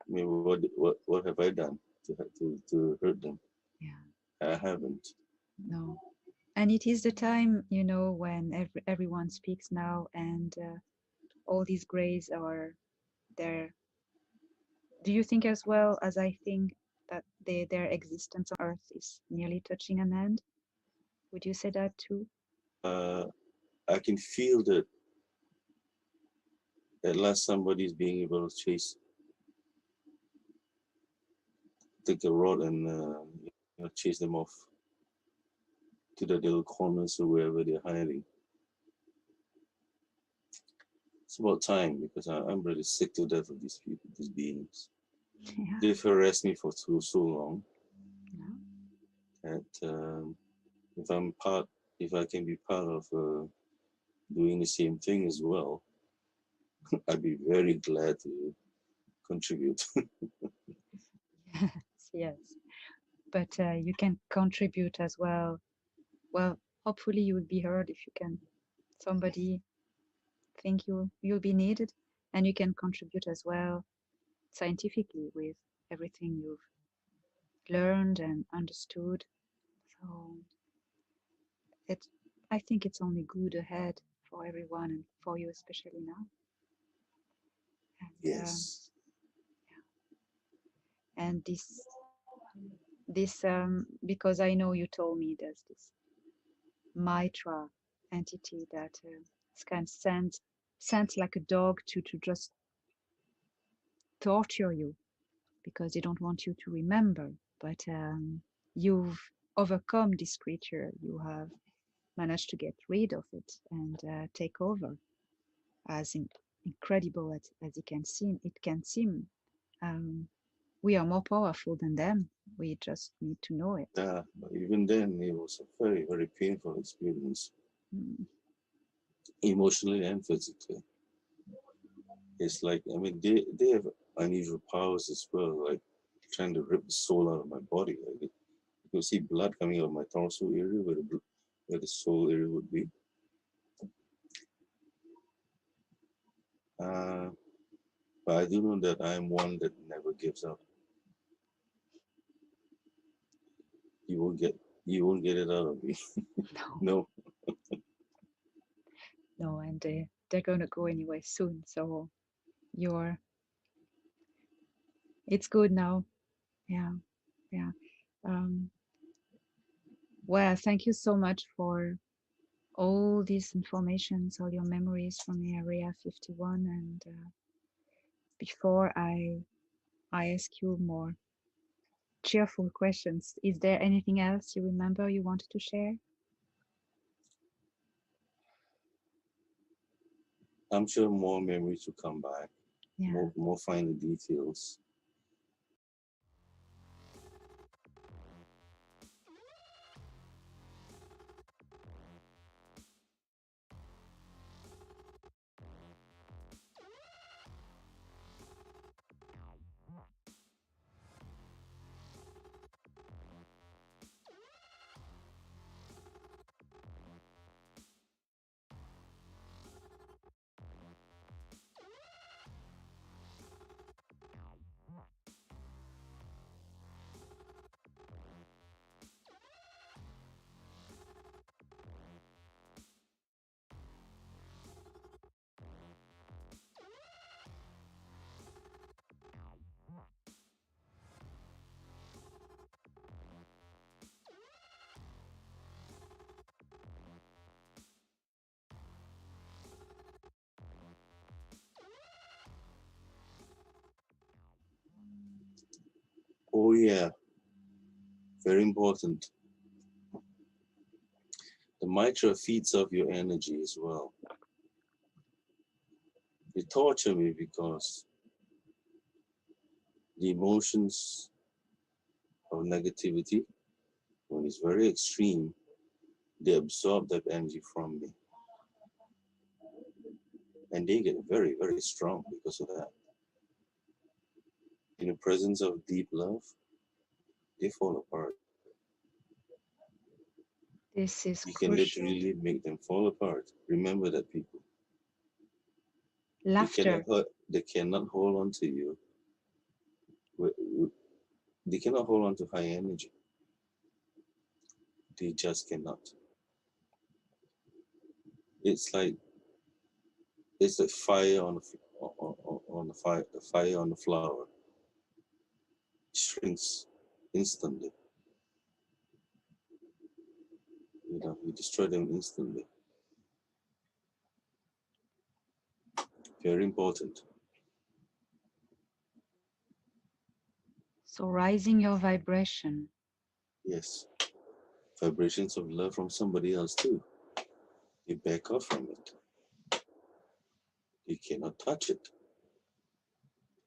[SPEAKER 2] I mean, what have I done to hurt them?
[SPEAKER 1] Yeah.
[SPEAKER 2] I haven't.
[SPEAKER 1] No. And it is the time, when everyone speaks now and all these grays are there. Do you think as well as I think that their existence on Earth is nearly touching an end? Would you say that too?
[SPEAKER 2] Uh, I can feel that at last somebody is being able to take a rod and chase them off to the little corners or wherever they're hiding. It's about time because I'm really sick to death of these people, these beings.
[SPEAKER 1] Yeah.
[SPEAKER 2] They've harassed me for so long
[SPEAKER 1] No?
[SPEAKER 2] that if if I can be part of doing the same thing as well, I'd be very glad to contribute.
[SPEAKER 1] Yes, yes. But you can contribute as well. Well, hopefully you will be heard if you can. Somebody think you'll be needed, and you can contribute as well scientifically with everything you've learned and understood. So it, I think it's only good ahead for everyone and for you especially now. And
[SPEAKER 2] Yes.
[SPEAKER 1] this because I know you told me there's this Mitra entity that can send like a dog to just torture you because they don't want you to remember. But you've overcome this creature. You have managed to get rid of it and take over. As incredible as it can seem. Um, we are more powerful than them. We just need to know it.
[SPEAKER 2] But even then, it was a very, very painful experience,
[SPEAKER 1] Mm.
[SPEAKER 2] emotionally and physically. It's like, I mean, they have unusual powers as well. Like trying to rip the soul out of my body. Like, you could see blood coming out of my torso area where the soul area would be. Uh, but I do know that I am one that never gives up. You won't get you won't get it out of me.
[SPEAKER 1] No,
[SPEAKER 2] No.
[SPEAKER 1] no, and they're gonna go anyway soon. So you're, it's good now. Yeah, yeah. Um, well, thank you so much for all these informations, all your memories from Area 51. And before I ask you more cheerful questions, is there anything else you remember you wanted to share?
[SPEAKER 2] I'm sure more memories will come back,
[SPEAKER 1] Yeah.
[SPEAKER 2] more finer details. Oh yeah, very important. The mitra feeds off your energy as well. They torture me because the emotions of negativity, when it's very extreme, they absorb that energy from me. And they get very, very strong because of that. In the presence of deep love, they fall apart.
[SPEAKER 1] This is
[SPEAKER 2] You can
[SPEAKER 1] crucial.
[SPEAKER 2] literally make them fall apart. Remember that, people. They cannot
[SPEAKER 1] Laughter.
[SPEAKER 2] hurt, they cannot hold on to you. They cannot hold on to high energy. They just cannot. It's like it's like fire on the fire on the flower. It shrinks instantly. You destroy them instantly. Very important.
[SPEAKER 1] So rising your vibration.
[SPEAKER 2] Yes. Vibrations of love from somebody else too. You back off from it. You cannot touch it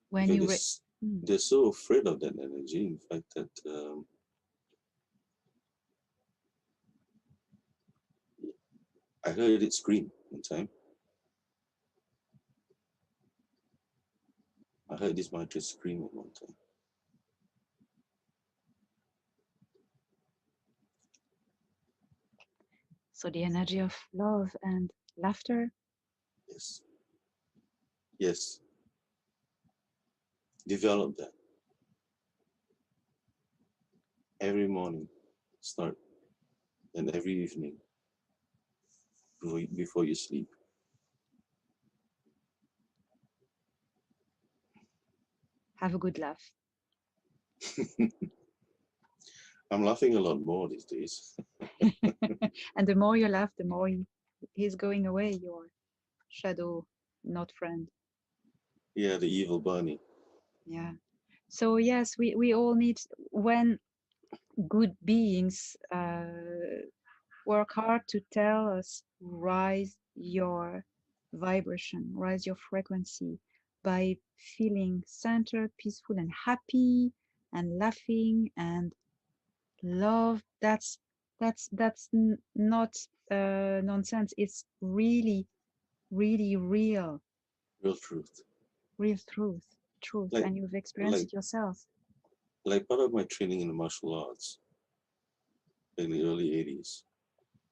[SPEAKER 1] When
[SPEAKER 2] because
[SPEAKER 1] you
[SPEAKER 2] they're so afraid of that energy. In fact, that I heard it scream one time. I heard this mantra scream at one time.
[SPEAKER 1] so the energy of love and laughter.
[SPEAKER 2] Yes. Yes. Develop that every morning. Start and every evening before you sleep.
[SPEAKER 1] Have a good laugh.
[SPEAKER 2] I'm laughing a lot more these days.
[SPEAKER 1] And the more you laugh, the more he's going away, your shadow, not friend.
[SPEAKER 2] Yeah, the evil bunny.
[SPEAKER 1] Yeah. So yes, we all need, when good beings work hard to tell us, rise your vibration, rise your frequency by feeling centered, peaceful, and happy, and laughing and love. That's not nonsense. It's really, really real,
[SPEAKER 2] Real truth.
[SPEAKER 1] real truth,
[SPEAKER 2] Like
[SPEAKER 1] and you've experienced
[SPEAKER 2] like
[SPEAKER 1] it yourself.
[SPEAKER 2] like part of my training in the martial arts in the early 80s,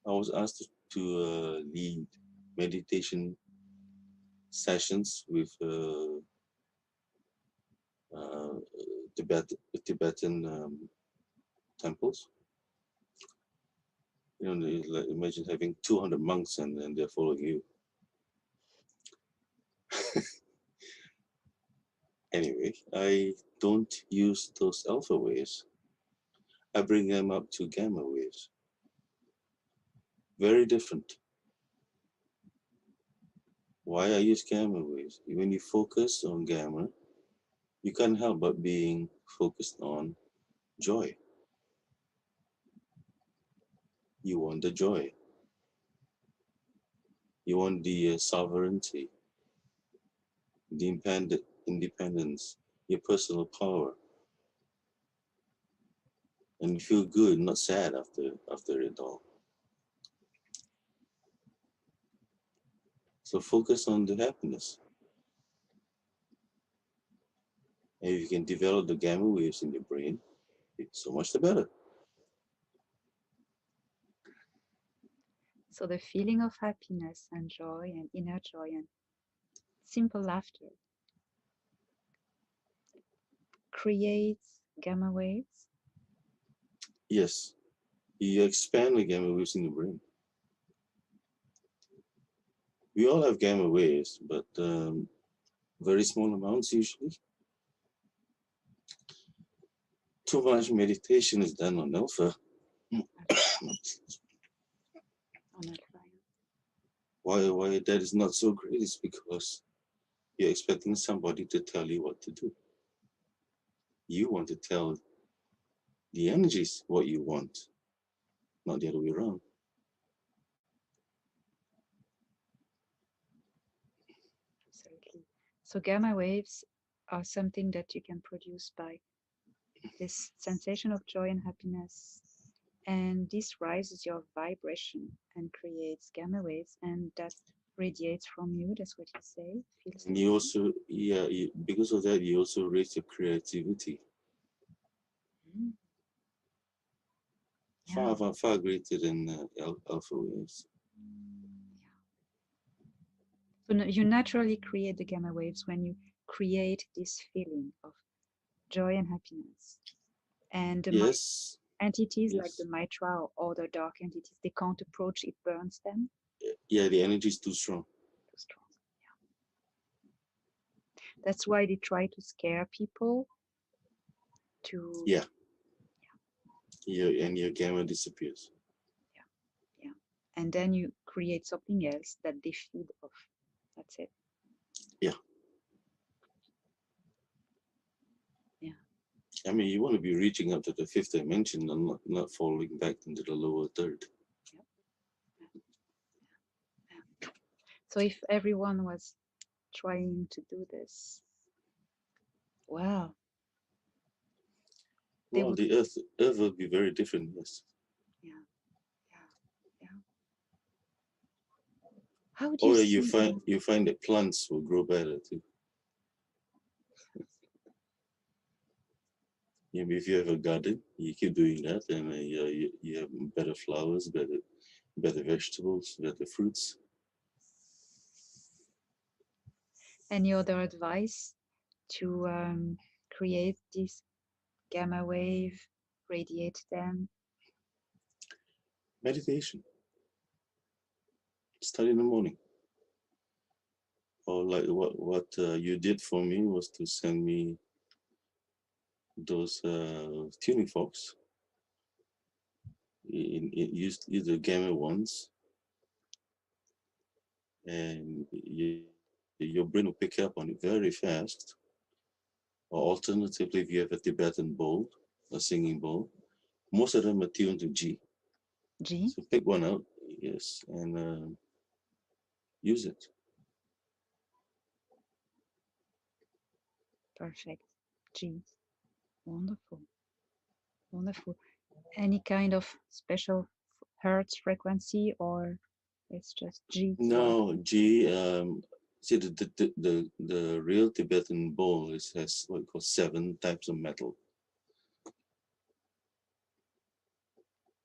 [SPEAKER 2] I was asked to lead meditation sessions with uh, Tibetan temples. You know, like imagine having 200 monks and then they're following you. Anyway, I don't use those alpha waves. I bring them up to gamma waves. Very different. Why I use gamma waves? When you focus on gamma, you can't help but being focused on joy. You want the joy. You want the sovereignty, the independence, your personal power, and you feel good, not sad after it all. So focus on the happiness. And if you can develop the gamma waves in your brain, it's so much the better.
[SPEAKER 1] So the feeling of happiness and joy and inner joy and simple laughter creates gamma waves.
[SPEAKER 2] Yes, you expand the gamma waves in the brain. We all have gamma waves, but very small amounts usually. Too much meditation is done on alpha.
[SPEAKER 1] On alpha.
[SPEAKER 2] Why that is not so great is because you're expecting somebody to tell you what to do. You want to tell the energies what you want, not the other way around.
[SPEAKER 1] Absolutely. So gamma waves are something that you can produce by this sensation of joy and happiness. And this rises your vibration and creates gamma waves, and that radiates from you. That's what you say. Feels
[SPEAKER 2] And
[SPEAKER 1] the
[SPEAKER 2] you
[SPEAKER 1] same.
[SPEAKER 2] also, yeah, because of that, you also raise your creativity
[SPEAKER 1] Mm, yeah.
[SPEAKER 2] far greater than alpha waves.
[SPEAKER 1] So you naturally create the gamma waves when you create this feeling of joy and happiness. And the
[SPEAKER 2] Yes,
[SPEAKER 1] entities like the
[SPEAKER 2] yes.
[SPEAKER 1] Mitra or other dark entities, they can't approach, it burns them.
[SPEAKER 2] Yeah, the energy is too strong.
[SPEAKER 1] Too strong. That's why they try to scare people to,
[SPEAKER 2] Yeah, and your gamma disappears.
[SPEAKER 1] yeah, yeah. And then you create something else that they feed off. That's it.
[SPEAKER 2] Yeah,
[SPEAKER 1] Yeah.
[SPEAKER 2] I mean, you want to be reaching up to the fifth dimension and not falling back into the lower third.
[SPEAKER 1] Yeah. Yeah. So if everyone was trying to do this, wow, they
[SPEAKER 2] Well,
[SPEAKER 1] would,
[SPEAKER 2] the Earth will be very different. Yes.
[SPEAKER 1] yeah, yeah, yeah. How would you
[SPEAKER 2] Or
[SPEAKER 1] see?
[SPEAKER 2] you find that plants will grow better too. Yeah, if you have a garden, you keep doing that, and you have better flowers, better vegetables, better fruits.
[SPEAKER 1] Any other advice to create this gamma wave, radiate them?
[SPEAKER 2] Meditation. Start in the morning. Or like what you did for me was to send me those tuning forks. Use the gamma ones, and your brain will pick up on it very fast. Or alternatively, if you have a Tibetan bowl, a singing bowl, most of them are tuned to G.
[SPEAKER 1] G,
[SPEAKER 2] So pick one out, yes, and use it.
[SPEAKER 1] perfect. G, wonderful, wonderful. Any kind of special hertz frequency, or it's just G throughout?
[SPEAKER 2] No, G. See the real Tibetan bowl has what you call 7 types of metal.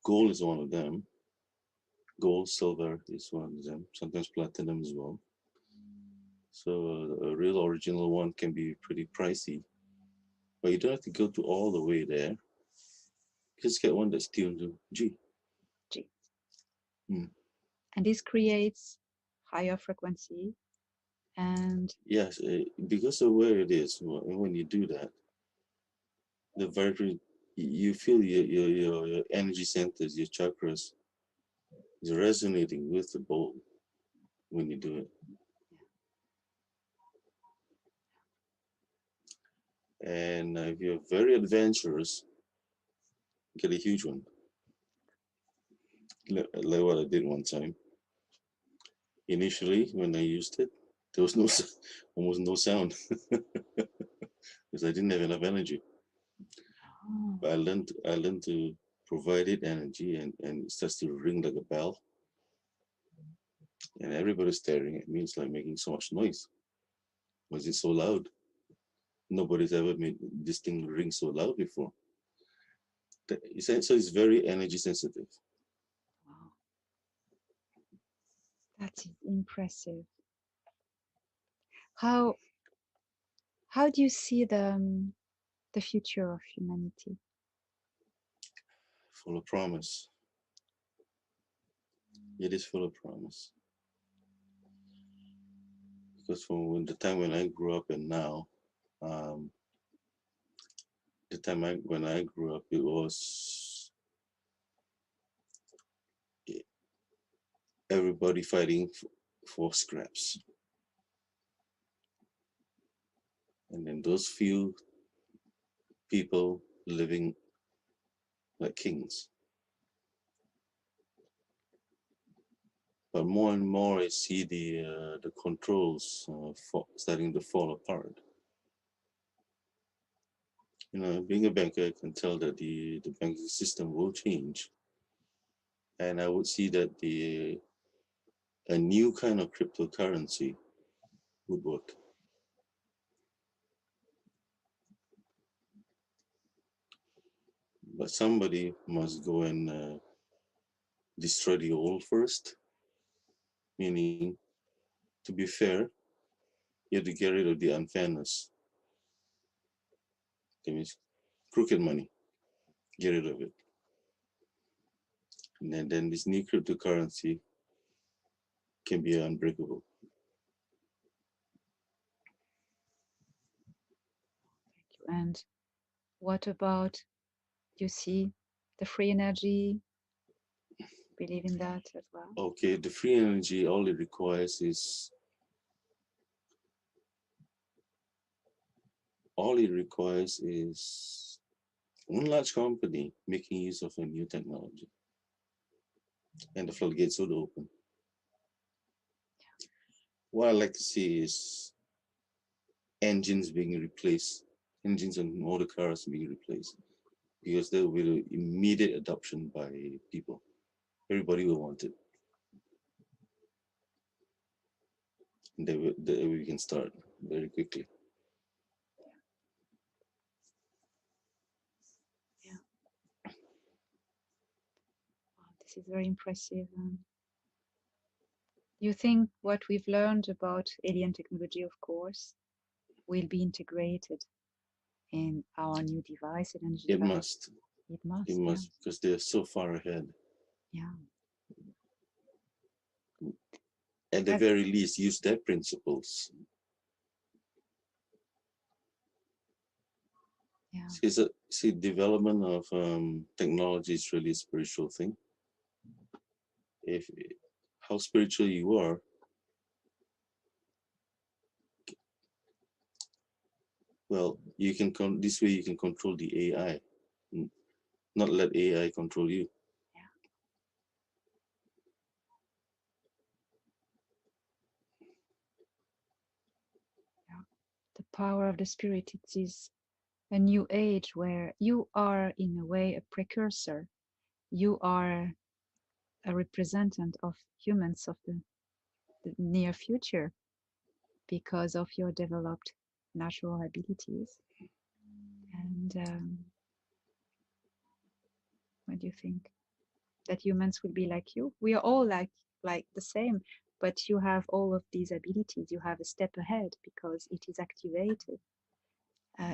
[SPEAKER 2] Gold is one of them. Gold, silver is one of them. Sometimes platinum as well. So a real original one can be pretty pricey, but you don't have to go to all the way there. Just get one that's tuned to G.
[SPEAKER 1] G.
[SPEAKER 2] Mm.
[SPEAKER 1] And this creates higher frequency and
[SPEAKER 2] Yes, because of where it is, when you do that, the vibration, you feel your energy centers, your chakras is resonating with the bowl when you do it. And if you're very adventurous, get a huge one, like what I did one time. Initially, when I used it, there was no almost no sound because I didn't have enough energy.
[SPEAKER 1] oh,
[SPEAKER 2] But I learned to provide it energy, and it starts to ring like a bell, and everybody's staring at me. It's like making so much noise. Was it so loud? Nobody's ever made this thing ring so loud before. So it's very energy sensitive.
[SPEAKER 1] wow, that is impressive. How how do you see the future of humanity?
[SPEAKER 2] Full of promise. It is full of promise. Because from the time when I grew up and now, um, the time when I grew up, it was everybody fighting for scraps, and then those few people living like kings. But more and more, I see the controls starting to fall apart. Being a banker, I can tell that the banking system will change, and I would see that the a new kind of cryptocurrency would work. But somebody must go and destroy the old first, meaning, to be fair, you have to get rid of the unfairness. That means crooked money, get rid of it. And then this new cryptocurrency can be unbreakable.
[SPEAKER 1] Thank you. And what about, you see, the free energy? Believe in that as well?
[SPEAKER 2] Okay, the free energy, all it requires is one large company making use of a new technology, and the floodgates would open. What I like to see is engines being replaced, engines on motor cars being replaced, because there will be immediate adoption by people. Everybody will want it, and we can start very quickly.
[SPEAKER 1] Yeah. Wow, this is very impressive. You think what we've learned about alien technology, of course, will be integrated in our new device, energy
[SPEAKER 2] It
[SPEAKER 1] device?
[SPEAKER 2] must,
[SPEAKER 1] It
[SPEAKER 2] it
[SPEAKER 1] must, yeah.
[SPEAKER 2] must, because they're so far ahead.
[SPEAKER 1] Yeah.
[SPEAKER 2] At the
[SPEAKER 1] But
[SPEAKER 2] very least, use their principles.
[SPEAKER 1] yeah,
[SPEAKER 2] See, development of technology is really a spiritual thing. If how spiritual you are, well, this way you can control the AI, not let AI control you.
[SPEAKER 1] yeah, yeah. The power of the spirit, it is a new age where you are, in a way, a precursor. You are a representative of humans of the near future because of your developed natural abilities. And what do you think? that humans will be like you. We are all like the same, but you have all of these abilities. You have a step ahead because it is activated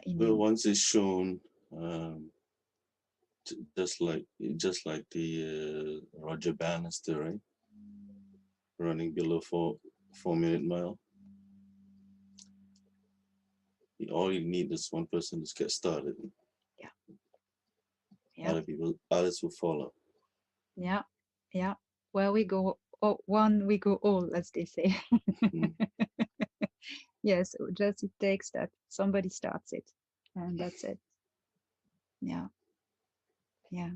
[SPEAKER 1] in
[SPEAKER 2] Well,
[SPEAKER 1] you.
[SPEAKER 2] once it's shown, um, just like the Roger Bannister, right? Running below 4 minute mile. All you need is one person to get started.
[SPEAKER 1] Yeah, yeah,
[SPEAKER 2] Others will follow.
[SPEAKER 1] yeah, yeah. Where we go, oh, one we go all, as they say.
[SPEAKER 2] Mm.
[SPEAKER 1] Yes, just it takes that somebody starts it, and that's it. Yeah, yeah.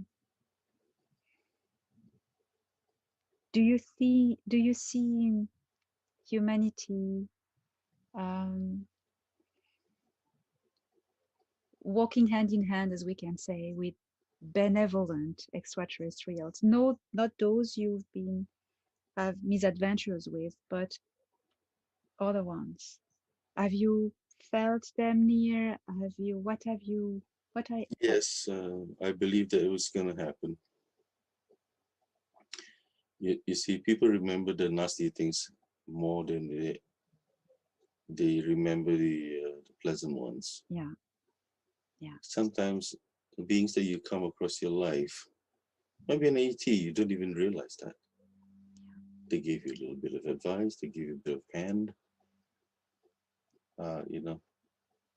[SPEAKER 1] Do you see humanity um, walking hand in hand, as we can say, with benevolent extraterrestrials? No, not those you've been have misadventures with, but other ones. Have you felt them near? What I,
[SPEAKER 2] Yes, I believe that it was going to happen. You see, people remember the nasty things more than they remember the pleasant ones.
[SPEAKER 1] yeah, yeah,
[SPEAKER 2] Sometimes beings that you come across your life, maybe an AT, you don't even realize that. They give you a little bit of advice, they give you a bit of hand, uh, you know,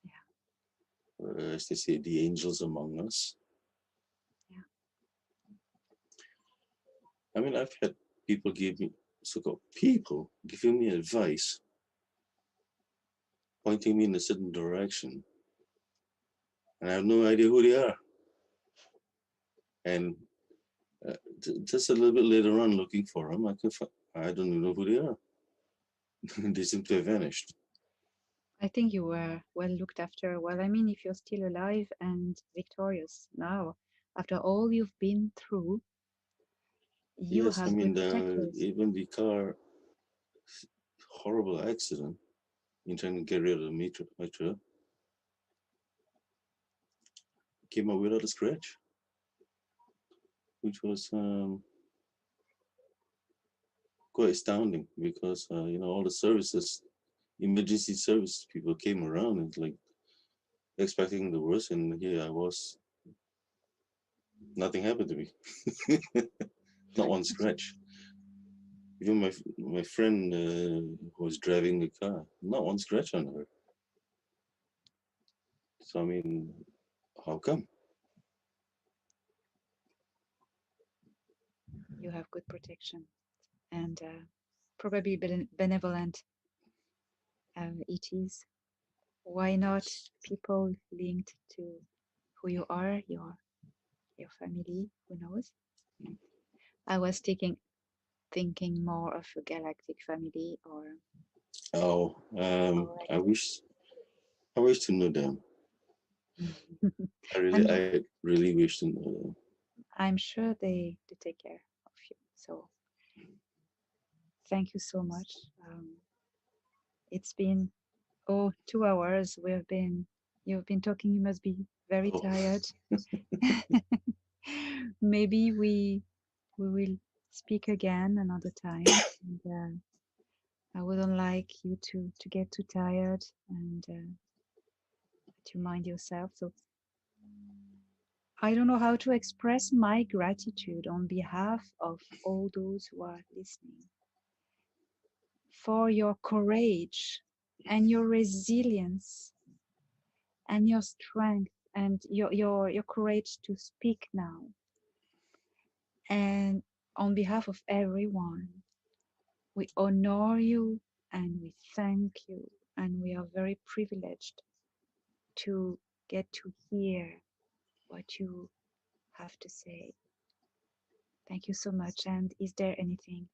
[SPEAKER 1] yeah,
[SPEAKER 2] as they say, the angels among us.
[SPEAKER 1] yeah.
[SPEAKER 2] I mean, I've had people give me, so-called people giving me advice, pointing me in a certain direction, and I have no idea who they are. And just a little bit later on, looking for them, I don't even know who they are. They seem to have vanished.
[SPEAKER 1] I think you were well looked after. Well, I mean, if you're still alive and victorious now, after all you've been through, you
[SPEAKER 2] Yes, I
[SPEAKER 1] have
[SPEAKER 2] mean,
[SPEAKER 1] good protectors.
[SPEAKER 2] even the car, horrible accident in trying to get rid of the mitra came out without a scratch, which was quite astounding because, all the services, emergency service people came around and like expecting the worst. And here I was, nothing happened to me, not one scratch. Even my friend who was driving the car, not one scratch on her. So I mean, how come?
[SPEAKER 1] You have good protection and probably benevolent it is. Why not people linked to who you are, your family? Who knows? I was thinking more of a galactic family or
[SPEAKER 2] Oh,
[SPEAKER 1] like
[SPEAKER 2] I wish to know them.
[SPEAKER 1] I'm
[SPEAKER 2] I really wish to know them.
[SPEAKER 1] I'm sure they take care of you. So thank you so much. It's been 2 hours. You've been talking. You must be very
[SPEAKER 2] Oh,
[SPEAKER 1] tired. Maybe we will speak again another time. And, I wouldn't like you to get too tired and to mind yourself. So I don't know how to express my gratitude on behalf of all those who are listening for your courage and your resilience and your strength and your courage to speak now. And on behalf of everyone, we honor you and we thank you. And we are very privileged to get to hear what you have to say. Thank you so much. And is there anything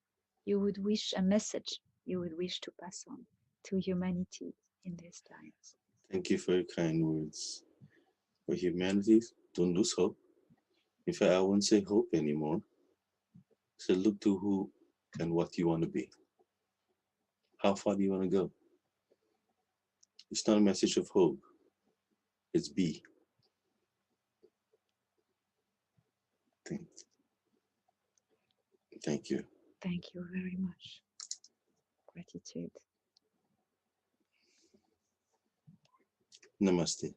[SPEAKER 1] you would wish, a message you would wish to pass on to humanity in these times?
[SPEAKER 2] thank you for your kind words. For humanity, don't lose hope. In fact, I won't say hope anymore. So look to who and what you want to be. How far do you want to go? It's not a message of hope. It's be. Thanks. Thank you.
[SPEAKER 1] Thank you very much. Gratitude.
[SPEAKER 2] Namaste.